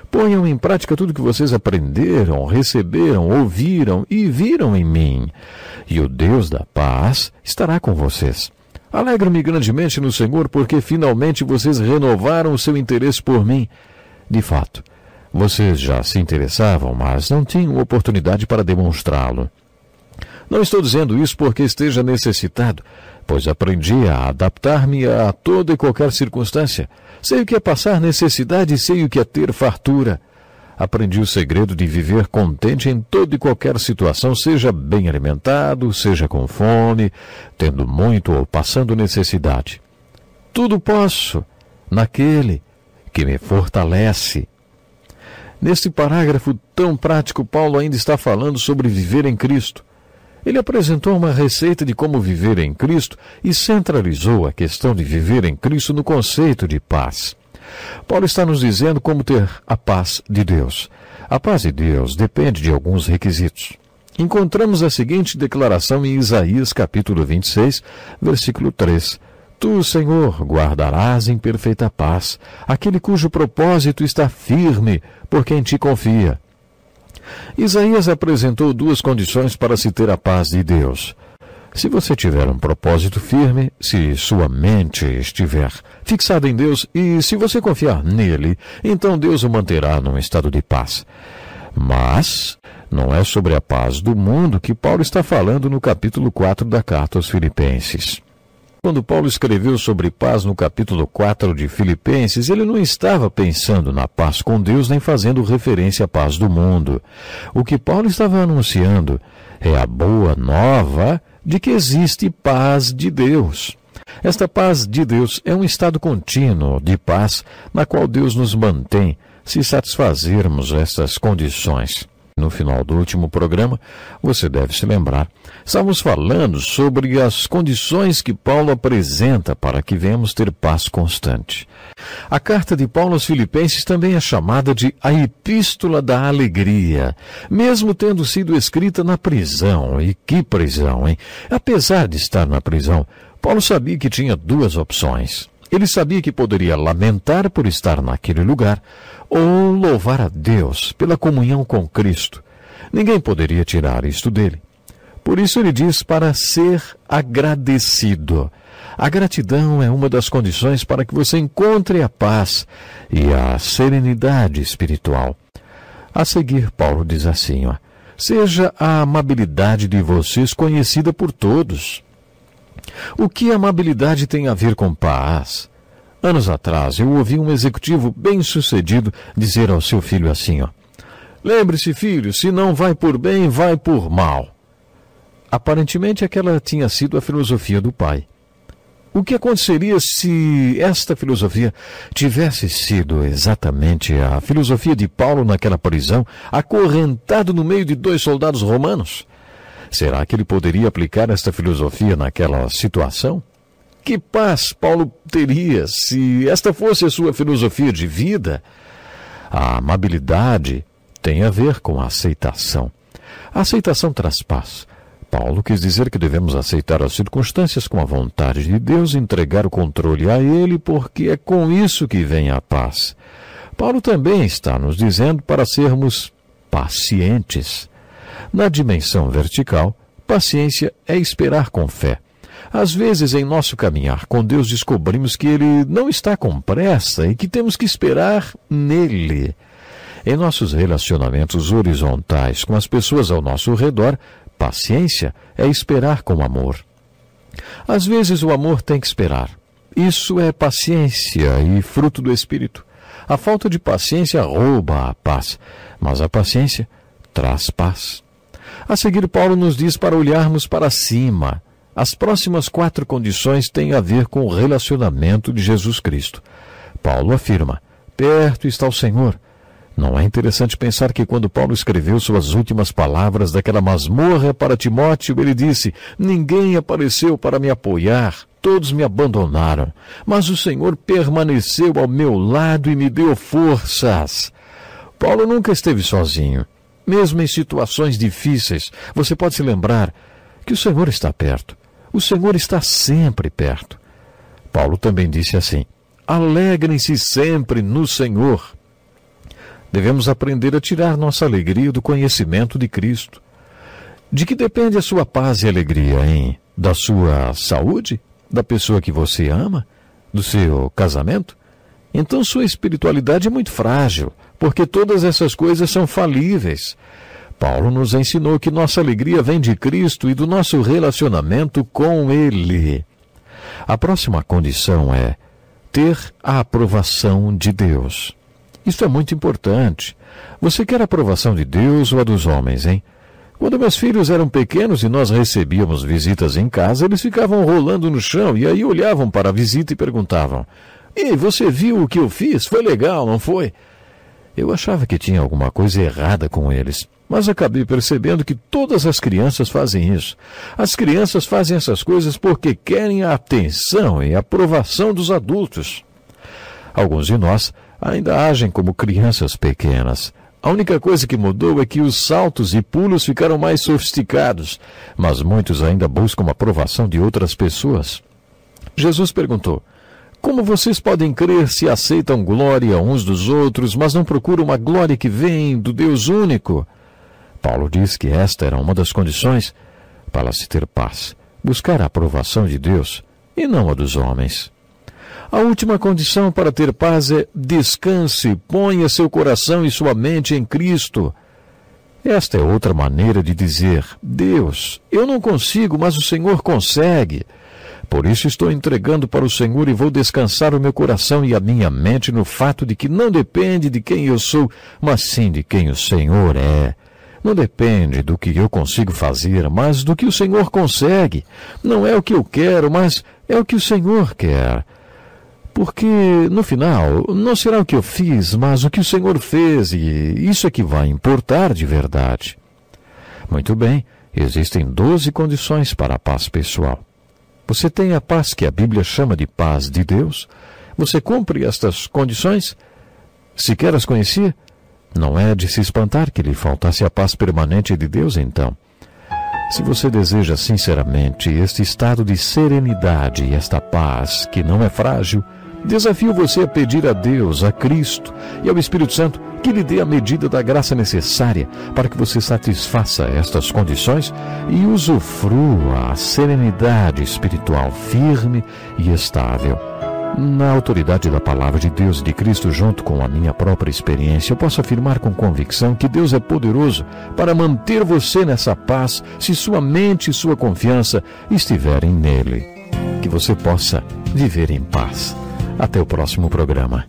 Ponham em prática tudo que vocês aprenderam, receberam, ouviram e viram em mim. E o Deus da paz estará com vocês. Alegro-me grandemente no Senhor, porque finalmente vocês renovaram o seu interesse por mim. De fato, vocês já se interessavam, mas não tinham oportunidade para demonstrá-lo. Não estou dizendo isso porque esteja necessitado, pois aprendi a adaptar-me a toda e qualquer circunstância. Sei o que é passar necessidade e sei o que é ter fartura. Aprendi o segredo de viver contente em toda e qualquer situação, seja bem alimentado, seja com fome, tendo muito ou passando necessidade. Tudo posso naquele que me fortalece. Neste parágrafo tão prático, Paulo ainda está falando sobre viver em Cristo. Ele apresentou uma receita de como viver em Cristo e centralizou a questão de viver em Cristo no conceito de paz. Paulo está nos dizendo como ter a paz de Deus. A paz de Deus depende de alguns requisitos. Encontramos a seguinte declaração em Isaías capítulo 26, versículo 3. Tu, Senhor, guardarás em perfeita paz aquele cujo propósito está firme por quem te confia. Isaías apresentou duas condições para se ter a paz de Deus. Se você tiver um propósito firme, se sua mente estiver fixada em Deus e se você confiar nele, então Deus o manterá num estado de paz. Mas não é sobre a paz do mundo que Paulo está falando no capítulo 4 da carta aos Filipenses. Quando Paulo escreveu sobre paz no capítulo 4 de Filipenses, ele não estava pensando na paz com Deus nem fazendo referência à paz do mundo. O que Paulo estava anunciando é a boa nova de que existe paz de Deus. Esta paz de Deus é um estado contínuo de paz na qual Deus nos mantém se satisfazermos estas condições. No final do último programa, você deve se lembrar, estávamos falando sobre as condições que Paulo apresenta para que venhamos ter paz constante. A carta de Paulo aos Filipenses também é chamada de a Epístola da Alegria, mesmo tendo sido escrita na prisão. E que prisão, hein? Apesar de estar na prisão, Paulo sabia que tinha duas opções. Ele sabia que poderia lamentar por estar naquele lugar ou louvar a Deus pela comunhão com Cristo. Ninguém poderia tirar isto dele. Por isso ele diz para ser agradecido. A gratidão é uma das condições para que você encontre a paz e a serenidade espiritual. A seguir, Paulo diz assim, seja a amabilidade de vocês conhecida por todos. O que a amabilidade tem a ver com paz? Anos atrás, eu ouvi um executivo bem-sucedido dizer ao seu filho assim, Lembre-se, filho, se não vai por bem, vai por mal. Aparentemente, aquela tinha sido a filosofia do pai. O que aconteceria se esta filosofia tivesse sido exatamente a filosofia de Paulo naquela prisão, acorrentado no meio de 2 soldados romanos? Será que ele poderia aplicar esta filosofia naquela situação? Que paz Paulo teria se esta fosse a sua filosofia de vida? A amabilidade tem a ver com a aceitação. A aceitação traz paz. Paulo quis dizer que devemos aceitar as circunstâncias com a vontade de Deus e entregar o controle a Ele, porque é com isso que vem a paz. Paulo também está nos dizendo para sermos pacientes. Na dimensão vertical, paciência é esperar com fé. Às vezes, em nosso caminhar com Deus, descobrimos que Ele não está com pressa e que temos que esperar nele. Em nossos relacionamentos horizontais com as pessoas ao nosso redor, paciência é esperar com amor. Às vezes o amor tem que esperar. Isso é paciência e fruto do Espírito. A falta de paciência rouba a paz, mas a paciência traz paz. A seguir, Paulo nos diz para olharmos para cima. As próximas 4 condições têm a ver com o relacionamento de Jesus Cristo. Paulo afirma: perto está o Senhor. Não é interessante pensar que quando Paulo escreveu suas últimas palavras daquela masmorra para Timóteo, ele disse: ninguém apareceu para me apoiar, todos me abandonaram, mas o Senhor permaneceu ao meu lado e me deu forças. Paulo nunca esteve sozinho. Mesmo em situações difíceis, você pode se lembrar que o Senhor está perto. O Senhor está sempre perto. Paulo também disse assim: alegrem-se sempre no Senhor. Devemos aprender a tirar nossa alegria do conhecimento de Cristo. De que depende a sua paz e alegria, hein? Da sua saúde? Da pessoa que você ama? Do seu casamento? Então sua espiritualidade é muito frágil, porque todas essas coisas são falíveis. Paulo nos ensinou que nossa alegria vem de Cristo e do nosso relacionamento com Ele. A próxima condição é ter a aprovação de Deus. Isso é muito importante. Você quer a aprovação de Deus ou a dos homens, hein? Quando meus filhos eram pequenos e nós recebíamos visitas em casa, eles ficavam rolando no chão e aí olhavam para a visita e perguntavam: ei, você viu o que eu fiz? Foi legal, não foi? Eu achava que tinha alguma coisa errada com eles, mas acabei percebendo que todas as crianças fazem isso. As crianças fazem essas coisas porque querem a atenção e a aprovação dos adultos. Alguns de nós ainda agem como crianças pequenas. A única coisa que mudou é que os saltos e pulos ficaram mais sofisticados, mas muitos ainda buscam a aprovação de outras pessoas. Jesus perguntou: como vocês podem crer se aceitam glória uns dos outros, mas não procuram uma glória que vem do Deus único? Paulo diz que esta era uma das condições para se ter paz, buscar a aprovação de Deus e não a dos homens. A última condição para ter paz é descanse, ponha seu coração e sua mente em Cristo. Esta é outra maneira de dizer: Deus, eu não consigo, mas o Senhor consegue. Por isso estou entregando para o Senhor e vou descansar o meu coração e a minha mente no fato de que não depende de quem eu sou, mas sim de quem o Senhor é. Não depende do que eu consigo fazer, mas do que o Senhor consegue. Não é o que eu quero, mas é o que o Senhor quer. Porque, no final, não será o que eu fiz, mas o que o Senhor fez, e isso é que vai importar de verdade. Muito bem, existem 12 condições para a paz pessoal. Você tem a paz que a Bíblia chama de paz de Deus? Você cumpre estas condições? Sequer as conhecia? Não é de se espantar que lhe faltasse a paz permanente de Deus, então. Se você deseja sinceramente este estado de serenidade e esta paz que não é frágil, desafio você a pedir a Deus, a Cristo e ao Espírito Santo que lhe dê a medida da graça necessária para que você satisfaça estas condições e usufrua a serenidade espiritual firme e estável. Na autoridade da palavra de Deus e de Cristo, junto com a minha própria experiência, eu posso afirmar com convicção que Deus é poderoso para manter você nessa paz se sua mente e sua confiança estiverem nele. Que você possa viver em paz. Até o próximo programa.